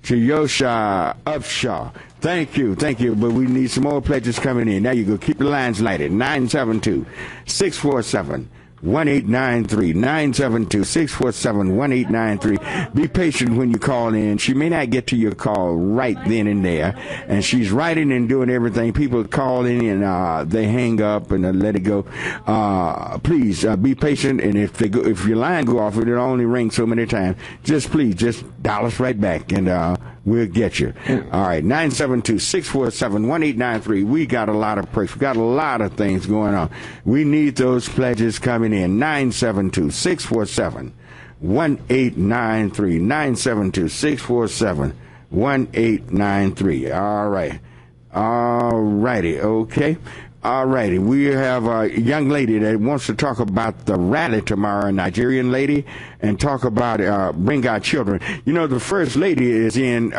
Chiyosha Upshaw. Thank you. But we need some more pledges coming in. Now you go. Keep the lines lighted. 972-647-1893. 972-647-1893. Be patient when you call in. She may not get to your call right then and there, and she's writing and doing everything. People call in and they hang up and let it go. Please be patient, and if your line go off, it'll only ring so many times. Just dial us right back, and we'll get you. All right, 972-647-1893. We got a lot of praise. We got a lot of things going on. We need those pledges coming in. 972-647-1893. 972-647-1893. All righty. Okay. All righty. We have a young lady that wants to talk about the rally tomorrow, a Nigerian lady, and talk about bring our children. You know, the first lady is in,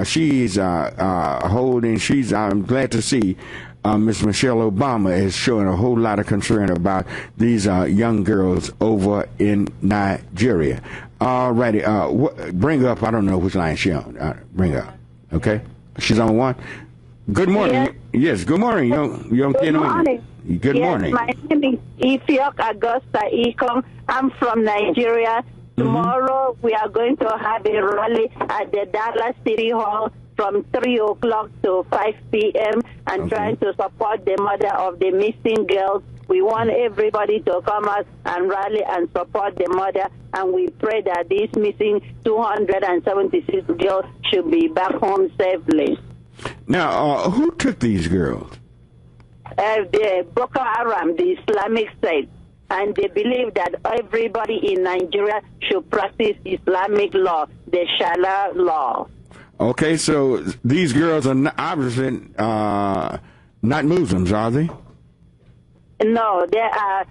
she's holding, I'm glad to see Ms. Michelle Obama is showing a whole lot of concern about these young girls over in Nigeria. All righty. Bring up, I don't know which line she's on. Bring up. Okay. She's on one. Good morning. Yes, good morning, young Good morning. Good morning. My name is Ethiok Augusta Ikom. I'm from Nigeria. Tomorrow we are going to have a rally at the Dallas City Hall from 3 o'clock to 5 p.m. and trying to support the mother of the missing girls. We want everybody to come out and rally and support the mother, and we pray that these missing 276 girls should be back home safely. Now, who took these girls? The Boko Haram, the Islamic State, and they believe that everybody in Nigeria should practice Islamic law, the Sharia law. Okay, so these girls are obviously not Muslims, are they? No, they are.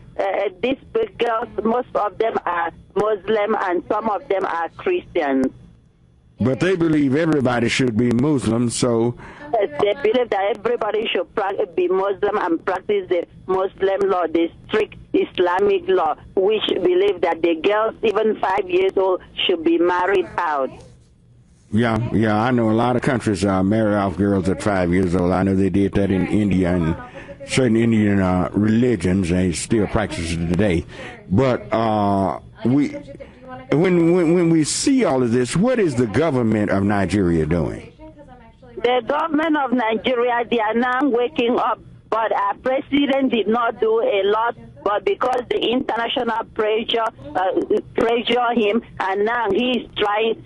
These girls, most of them are Muslim, and some of them are Christians. But they believe everybody should be Muslim, so... They believe that everybody should be Muslim and practice the Muslim law, the strict Islamic law, which believe that the girls, even 5 years old, should be married out. Yeah, I know a lot of countries marry off girls at 5 years old. I know they did that in India and certain Indian religions. They still practice it today. But when we see all of this, what is the government of Nigeria doing? The government of Nigeria, they are now waking up, but our president did not do a lot but because the international pressure him, and now he's trying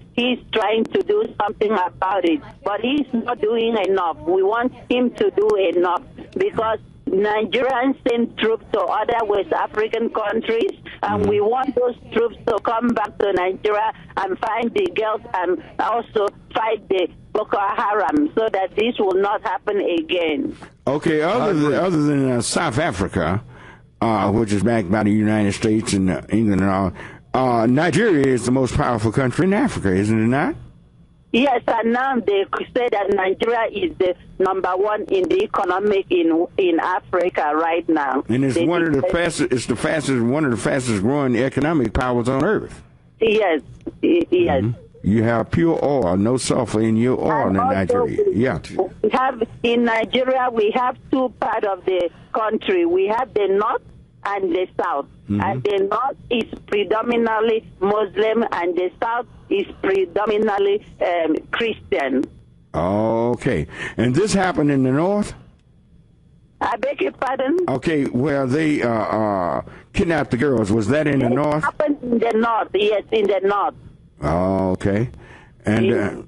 to do something about it. But he's not doing enough. We want him to do enough because Nigerians send troops to other West African countries, and we want those troops to come back to Nigeria and find the girls and also fight the Boko Haram so that this will not happen again. Okay, other than South Africa, which is backed by the United States and England and all, Nigeria is the most powerful country in Africa, isn't it not? Yes, and now they say that Nigeria is the number one in the economic in Africa right now. And it's one of the fastest growing economic powers on earth. Yes, yes. Mm-hmm. You have pure oil, no sulfur in your oil in Nigeria. Yeah. We have in Nigeria. We have two parts of the country. We have the north and the south. Mm-hmm. And the north is predominantly Muslim, and the south is predominantly Christian. Okay. And this happened in the north? I beg your pardon? Okay, well, they kidnapped the girls. Was that in the north? It happened in the north, yes, in the north. Oh, okay. And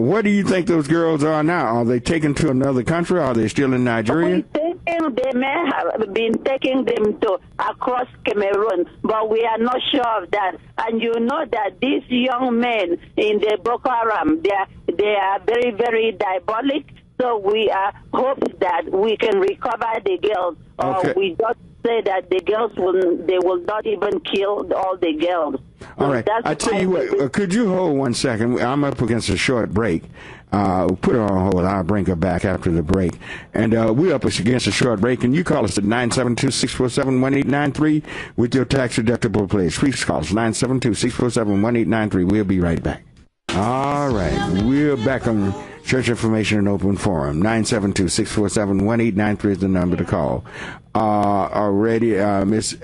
where do you think those girls are now? Are they taken to another country? Are they still in Nigeria? They may have been taking them to across Cameroon, but we are not sure of that. And you know that these young men in the Boko Haram, they are very, very diabolic. So we hope that we can recover the girls. Okay. We just say that the girls will not even kill all the girls. All right. I tell you what, could you hold 1 second? I'm up against a short break. Put her on hold. I'll bring her back after the break. And we're up against a short break. And you call us at 972-647-1893 with your tax-deductible pledge. Please call us 972-647-1893. We'll be right back. All right. We're back on Church Information and Open Forum. 972-647-1893 is the number to call. Already, Miss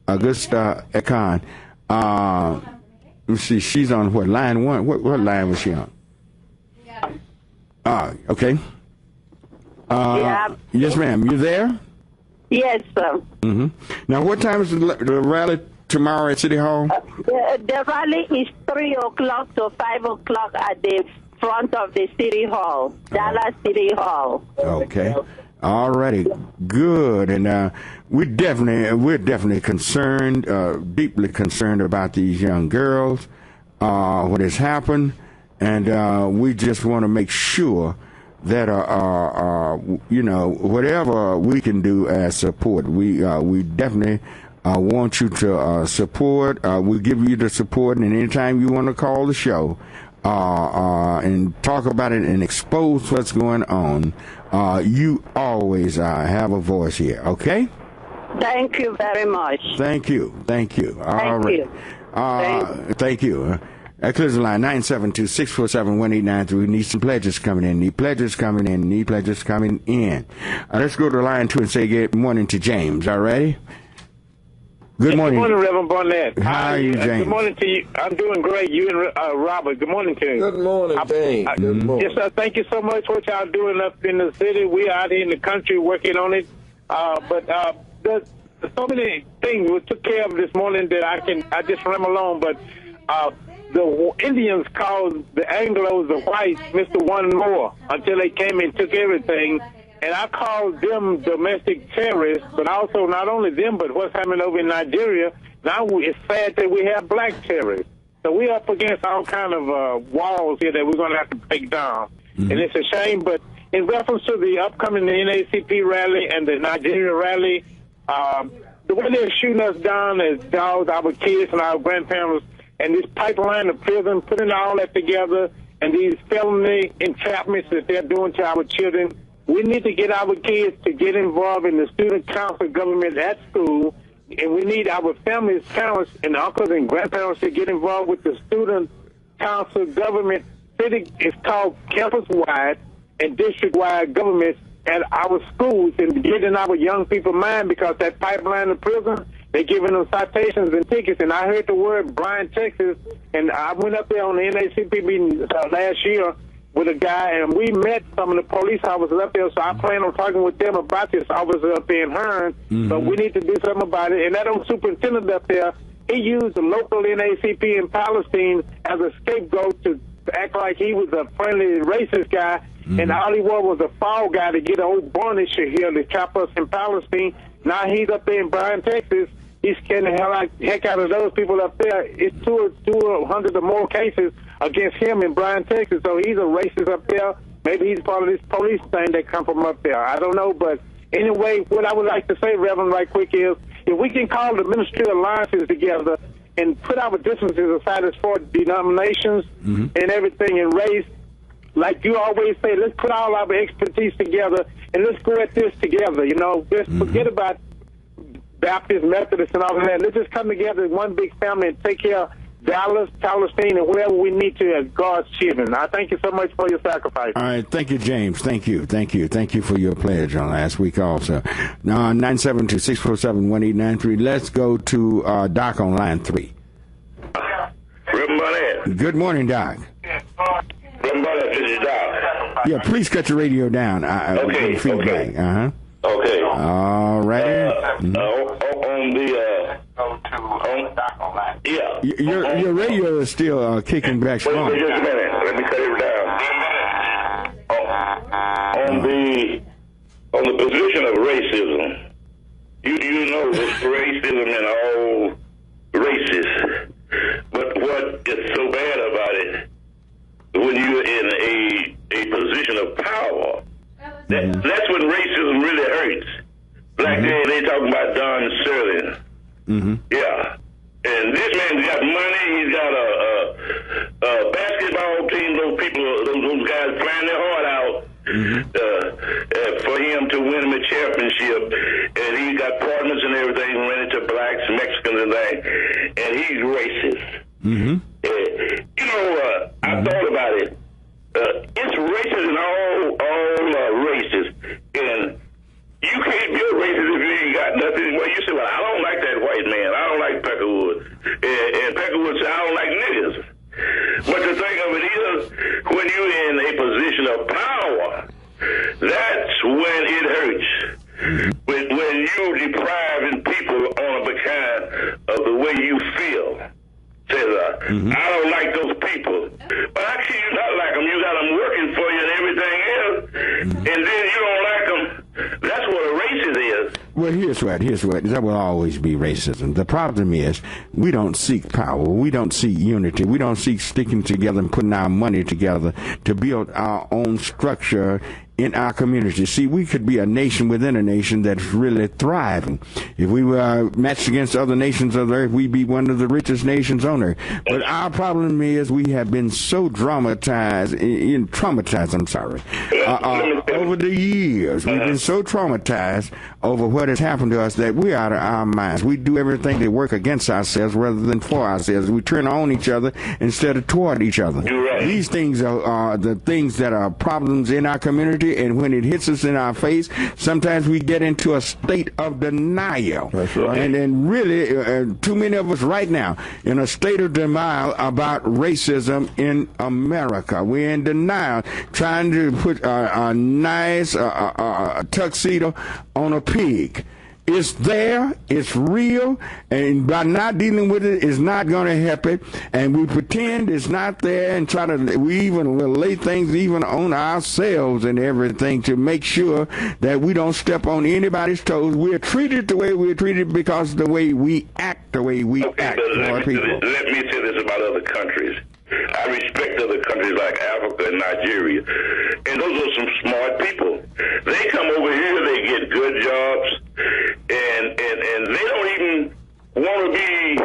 Augusta Ekon. Let's see, she's on what, line one? What line was she on? Okay. Yeah. Yes, ma'am. You there? Yes, sir. Mm-hmm. Now, what time is the rally tomorrow at City Hall? The rally is 3 o'clock to 5 o'clock at the front of the City Hall, Dallas City Hall. Okay. All righty. Good. And we're definitely concerned, deeply concerned about these young girls, what has happened. And we just want to make sure that, whatever we can do as support, we definitely want you to support. We'll give you the support, and anytime you want to call the show and talk about it and expose what's going on, you always have a voice here, okay? Thank you very much. Thank you. All right. Thank you. Clears the line, 972-647-1893. We need some pledges coming in. Need pledges coming in. Let's go to line 2 and say good morning to James. All righty? Good morning. Good morning, Reverend Barnett. How are you, James? Good morning to you. I'm doing great. You and Robert, good morning to you. Good morning, James. Good morning. Yes, sir. Thank you so much for what y'all doing up in the city. We out here in the country working on it. But there's so many things we took care of this morning that I just ramble on. But the Indians called the Anglos, the whites, Mr. One More, until they came and took everything. And I called them domestic terrorists, but also not only them, but what's happening over in Nigeria. Now it's sad that we have black terrorists. So we're up against all kind of walls here that we're going to have to break down. Mm-hmm. And it's a shame, but in reference to the upcoming NAACP rally and the Nigeria rally, the way they're shooting us down as dogs, our kids and our grandparents, and this pipeline of prison, putting all that together, and these felony entrapments that they're doing to our children, we need to get our kids to get involved in the student council government at school, and we need our families, parents, and uncles and grandparents to get involved with the student council government. It's called campus-wide and district-wide governments at our schools and get in our young people's mind, because that pipeline of prison, they're giving them citations and tickets. And I heard the word Bryan, Texas, and I went up there on the NAACP meeting last year, with a guy, and we met some of the police officers up there, so I plan on talking with them about this officer up there in Hearn, but we need to do something about it. And that old superintendent up there, he used the local NACP in Palestine as a scapegoat to act like he was a friendly racist guy, and all he was a fall guy to get an old burnisher here to chop us in Palestine. Now he's up there in Bryan, Texas. He's scaring the heck out of those people up there. It's 200 or more cases against him in Bryan, Texas. So he's a racist up there. Maybe he's part of this police thing that come from up there. I don't know. But anyway, what I would like to say, Reverend, right quick is, if we can call the ministerial alliances together and put our differences aside as far as denominations and everything and race, like you always say, let's put all our expertise together and let's go at this together. You know, just forget about Baptist, Methodist, and all of that. Let's just come together as one big family and take care of Dallas, Palestine, and wherever we need to as God's children. I thank you so much for your sacrifice. All right. Thank you, James. Thank you. Thank you. Thank you for your pledge on last week also. Now, 972-647-1893. Let's go to Doc on line 3. Reverend Barnett. Good morning, Doc. Reverend Barnett, this is Doc. Yeah, please cut your radio down. Okay. Feedback. Okay. Okay. All right. Your radio is still kicking back strong. Wait just a minute. Let me cut it down. On the position of racism, you know there's racism in all races. But what is so bad about it, when you're in a position of power, that's when racism really hurts. Like they talking about Don Sterling. Yeah. And this man's got money. He's got a basketball team. Those people, those guys playing their heart out for him to win him a championship. And he's got partners and everything rented to blacks, Mexicans, and that. And he's racist. You know, I thought about it. It's racist in all races, and you can't be a racist if you ain't got nothing. Well, you say, well, I don't like that white man. I don't like Peckerwood. And Peckerwood said, I don't like niggas. But the thing of it is, when you're in a position of power, that's when it hurts. When you're depriving people on account of the way you feel. Says, I don't like those people. But how can you not like them? You got them working for you and everything else, and then you don't like them. That's what a racist is. Well, here's what. That will always be racism. The problem is we don't seek power. We don't seek unity. We don't seek sticking together and putting our money together to build our own structure in our community. See, we could be a nation within a nation that's really thriving. If we were matched against other nations of the earth, we'd be one of the richest nations on earth. But our problem is we have been so traumatized over the years. We've been so traumatized over what has happened to us that we're out of our minds. We do everything to work against ourselves rather than for ourselves. We turn on each other instead of toward each other. Right. These things are the things that are problems in our community, and when it hits us in our face, sometimes we get into a state of denial. That's right. And then really, too many of us right now in a state of denial about racism in America. We're in denial, trying to put a nice tuxedo on a pig. It's there, it's real, and by not dealing with it, it's not going to help it. And we pretend it's not there and we even will lay things even on ourselves and everything to make sure that we don't step on anybody's toes. We're treated the way we're treated because of the way we act, Let me say this about other countries. I respect other countries like Africa and Nigeria, and those are some smart people. They come over here, they get good jobs, and they don't even want to be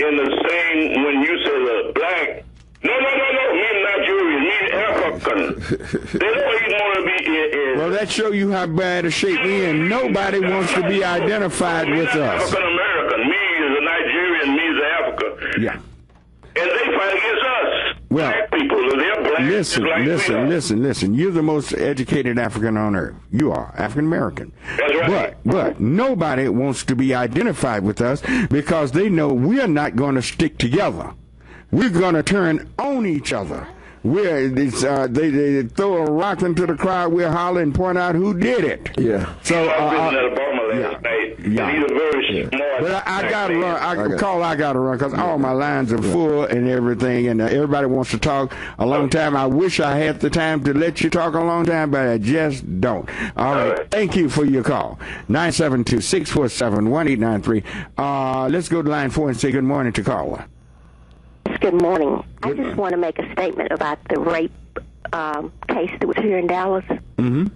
in the same, when you say the black, no, me Nigerian, me African. They don't even want to be in. Well, that show you how bad a shape we're in. Nobody wants to be identified with us. African American, me is a Nigerian, me is Africa. Yeah. And they fight against us. Well, black people, they're black. Listen. You're the most educated African on earth. You are African American. That's right. But nobody wants to be identified with us because they know we're not going to stick together. We're going to turn on each other. they throw a rock into the crowd. We'll holler and point out who did it. Yeah. So I was at Obama last night. Yeah. He's a very smart. But I gotta run. I gotta run because all my lines are full and everything, and everybody wants to talk a long time. I wish I had the time to let you talk a long time, but I just don't. All right. Thank you for your call. 972-647-1893. Let's go to line 4 and say good morning to caller. Good morning. I just want to make a statement about the rape case that was here in Dallas. Mm-hmm.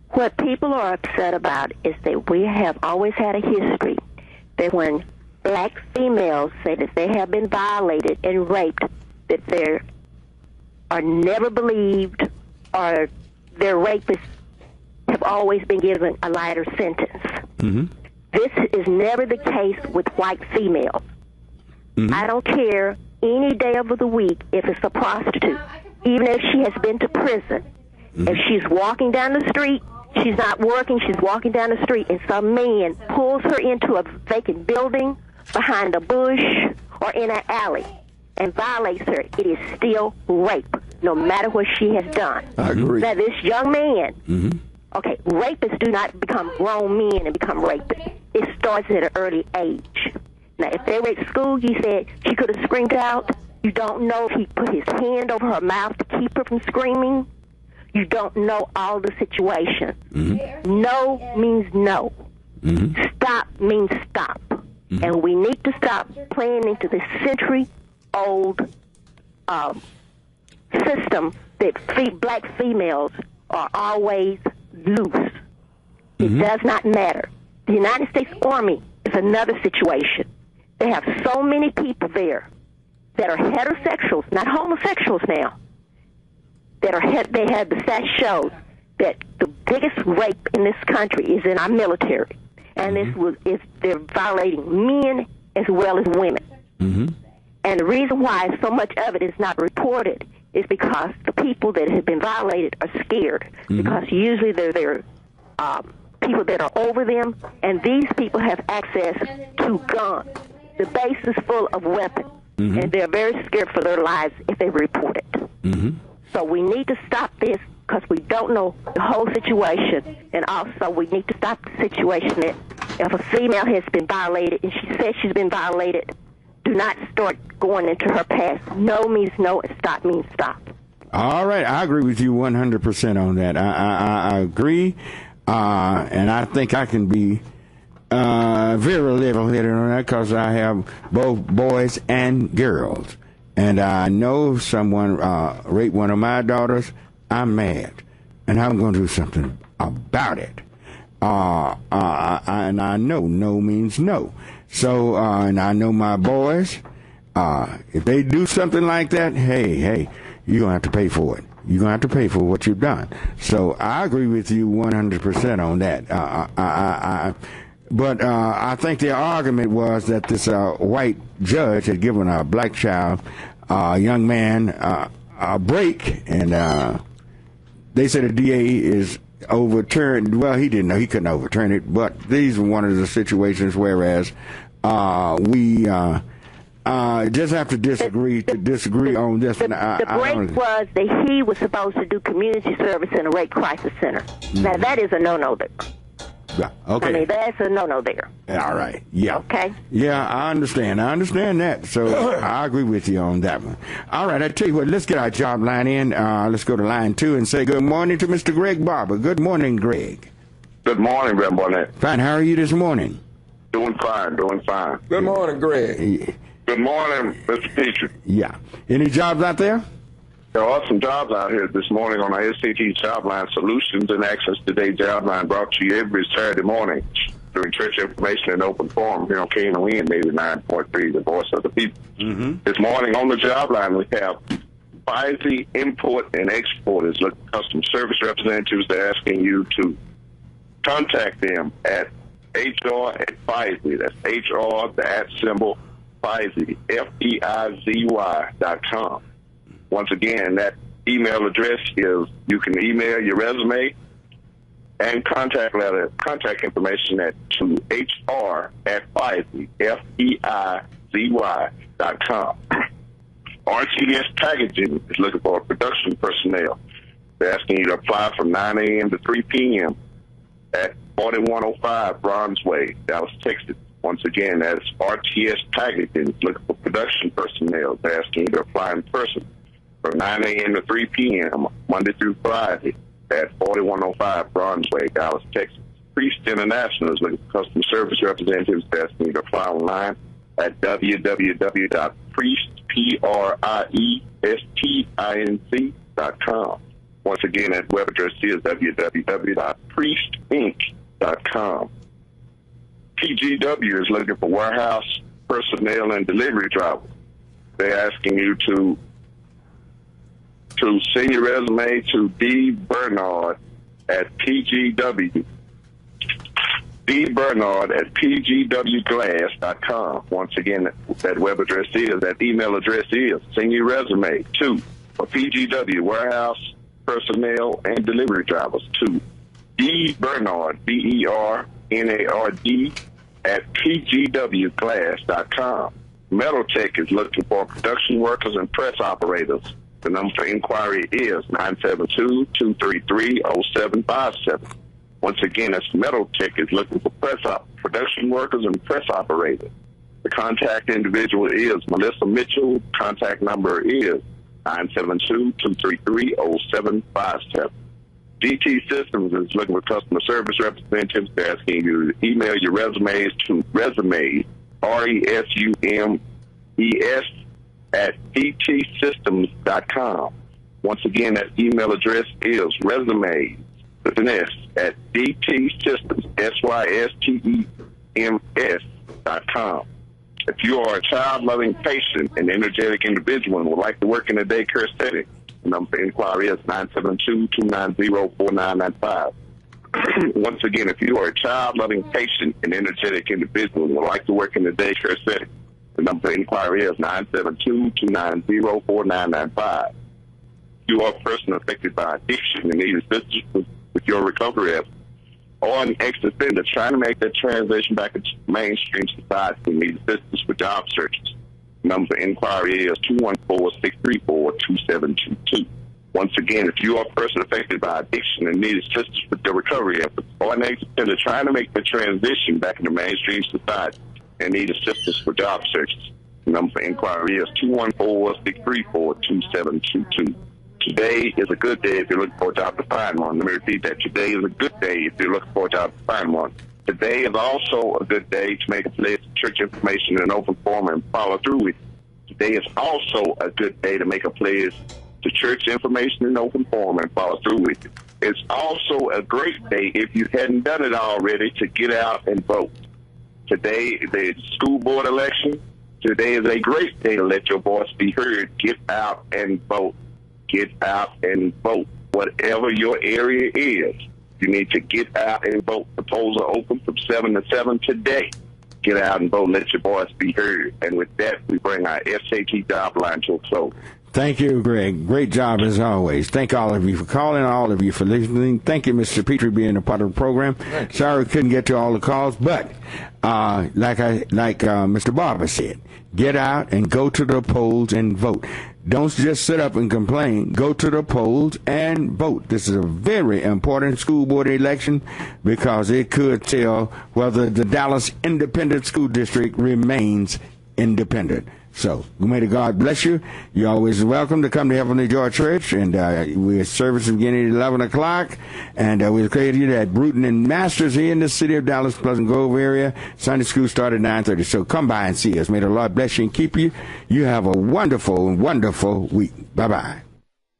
What people are upset about is that we have always had a history that when black females say that they have been violated and raped, that they are never believed, or their rapists have always been given a lighter sentence. Mm-hmm. This is never the case with white females. Mm-hmm. I don't care any day of the week if it's a prostitute, even if she has been to prison. Mm-hmm. If she's walking down the street, she's not working, she's walking down the street, and some man pulls her into a vacant building, behind a bush, or in an alley, and violates her, it is still rape, no matter what she has done. I agree. Now, this young man, Mm-hmm. okay, rapists do not become grown men and become rapists. It starts at an early age. Now, if they were at school, you said she could have screamed out. You don't know if he put his hand over her mouth to keep her from screaming. You don't know all the situation. Mm-hmm. No means no. Mm-hmm. Stop means stop. Mm-hmm. And we need to stop playing into this century-old system that black females are always loose. It does not matter. The United States Army is another situation. They have so many people there that are heterosexuals, not homosexuals now, that are they have the stats shows that the biggest rape in this country is in our military, and they're violating men as well as women. Mm-hmm. And the reason why so much of it is not reported is because the people that have been violated are scared, because usually they're people that are over them, and these people have access to guns. The base is full of weapons, and they're very scared for their lives if they report it. Mm-hmm. So we need to stop this because we don't know the whole situation, and also we need to stop the situation that if a female has been violated and she says she's been violated, do not start going into her past. No means no, and stop means stop. All right, I agree with you 100% on that. I agree, and I think I can be very level-headed on that because I have both boys and girls. And I know if someone raped one of my daughters, I'm mad, and I'm going to do something about it. And I know no means no. So, and I know my boys, if they do something like that, hey, you're going to have to pay for it. You're going to have to pay for what you've done. So I agree with you 100% on that. But I think their argument was that this white judge had given a black child, young man, a break, and they said the DA is overturned. Well, he didn't know. He couldn't overturn it. But these were one of the situations whereas we just have to disagree on this. The break was that he was supposed to do community service in a rape crisis center. Now, that is a no-no there. Yeah, okay. I mean, that's a no-no there. All right. Yeah. Okay. Yeah, I understand that. So I agree with you on that one. All right, I tell you what, let's get our job line in. Let's go to line 2 and say good morning to Mr. Greg Barber. Good morning, Greg. Good morning, Greg Barnett. Fine. How are you this morning? Doing fine. Good morning, Greg. Good morning, Mr. Teacher. Yeah. Any jobs out there? There are some jobs out here this morning on our SAT Jobline Solutions and Access Today Jobline, brought to you every Saturday morning during church information and open forum here on Knon 89.3, the voice of the people. Mm-hmm. This morning on the Jobline, we have FISE Import and Exporters, customer service representatives. They're asking you to contact them at HR@FISE. That's HR, the @ FISE, FEIZY.com. Once again, that email address is, you can email your resume and contact information to HR@FISE, FEIZY.com. RTS Packaging is looking for production personnel. They're asking you to apply from 9 a.m. to 3 p.m. at 4105 Bronze Way, Dallas, Texas. Once again, that's RTS Packaging looking for production personnel. They're asking you to apply in person from 9 a.m. to 3 p.m. Monday through Friday at 4105 Bronze Way, Dallas, Texas. Priest International is looking for customer service representatives. They're asking you to apply online at www.priestpriestinc.com. Once again, that web address is www.priestinc.com. PGW is looking for warehouse personnel and delivery drivers. They're asking you to send your resume to D. Bernard at PGW. D. Bernard at pgwglass.com. Once again, that web address is, that email address is, send your resume to for PGW, warehouse personnel and delivery drivers, to D. Bernard, BERNARD, at pgwglass.com. Metal Tech is looking for production workers and press operators. The number for inquiry is 972-233-0757. Once again, that's Metal Tech is looking for production workers and press operators. The contact individual is Melissa Mitchell. Contact number is 972-233-0757. DT Systems is looking for customer service representatives. They're asking you to email your resumes to resumes, RESUMES, at dtsystems.com. Once again, that email address is resumes, with an S, at dtsystems, SYSTEMS.com. If you are a child-loving, patient, and energetic individual and would like to work in a daycare setting, the number for inquiry is 972-290-4995. Once again, if you are a child-loving, patient, and energetic individual and would like to work in a daycare setting, the number for inquiry is 972-290-4995. If you are a person affected by addiction and need assistance with your recovery efforts, or an ex-offender trying to make that transition back into mainstream society and need assistance with job searches. The number for inquiry is 214-634-2722. Once again, if you are a person affected by addiction and need assistance with your recovery efforts, or an ex-offender trying to make the transition back into mainstream society and need assistance for job searches, the number for inquiry is 214-634-2722. Today is a good day if you're looking for a job to find one. Let me repeat that. Today is a good day if you're looking for a job to find one. Today is also a good day to make a pledge to church information in an open form and follow through with it. Today is also a good day to make a pledge to church information in an open form and follow through with it. It's also a great day, if you hadn't done it already, to get out and vote. Today, the school board election, today is a great day to let your voice be heard. Get out and vote. Get out and vote. Whatever your area is, you need to get out and vote. The polls are open from 7 to 7 today. Get out and vote. Let your voice be heard. And with that, we bring our SAT job line to a close. Thank you, Greg. Great job as always. Thank all of you for calling, all of you for listening. Thank you, Mr. Petrie, being a part of the program. Sorry we couldn't get to all the calls, but like Mr. Barber said, get out and go to the polls and vote. Don't just sit up and complain. Go to the polls and vote. This is a very important school board election because it could tell whether the Dallas Independent School District remains independent. So, may the God bless you. You're always welcome to come to Heavenly Joy Church, and we're service beginning at 11 o'clock, and we're located at Bruton and Masters here in the city of Dallas, Pleasant Grove area. Sunday school started at 9:30, so come by and see us. May the Lord bless you and keep you. You have a wonderful, wonderful week. Bye-bye.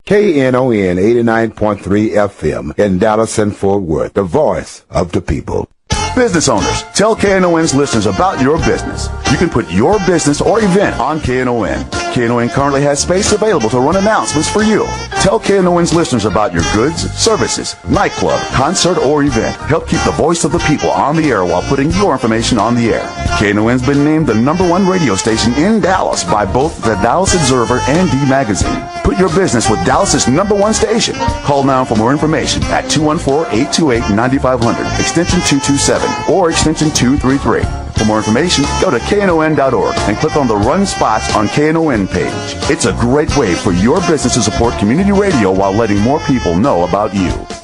KNON 89.3 FM in Dallas and Fort Worth, the voice of the people. Business owners, tell KNON's listeners about your business. You can put your business or event on KNON. KNON currently has space available to run announcements for you. Tell KNON's listeners about your goods, services, nightclub, concert, or event. Help keep the voice of the people on the air while putting your information on the air. KNON's been named the #1 radio station in Dallas by both the Dallas Observer and D Magazine. Put your business with Dallas's #1 station. Call now for more information at 214-828-9500, extension 227, or extension 233. For more information, go to knon.org and click on the Run Spots on KNON page. It's a great way for your business to support community radio while letting more people know about you.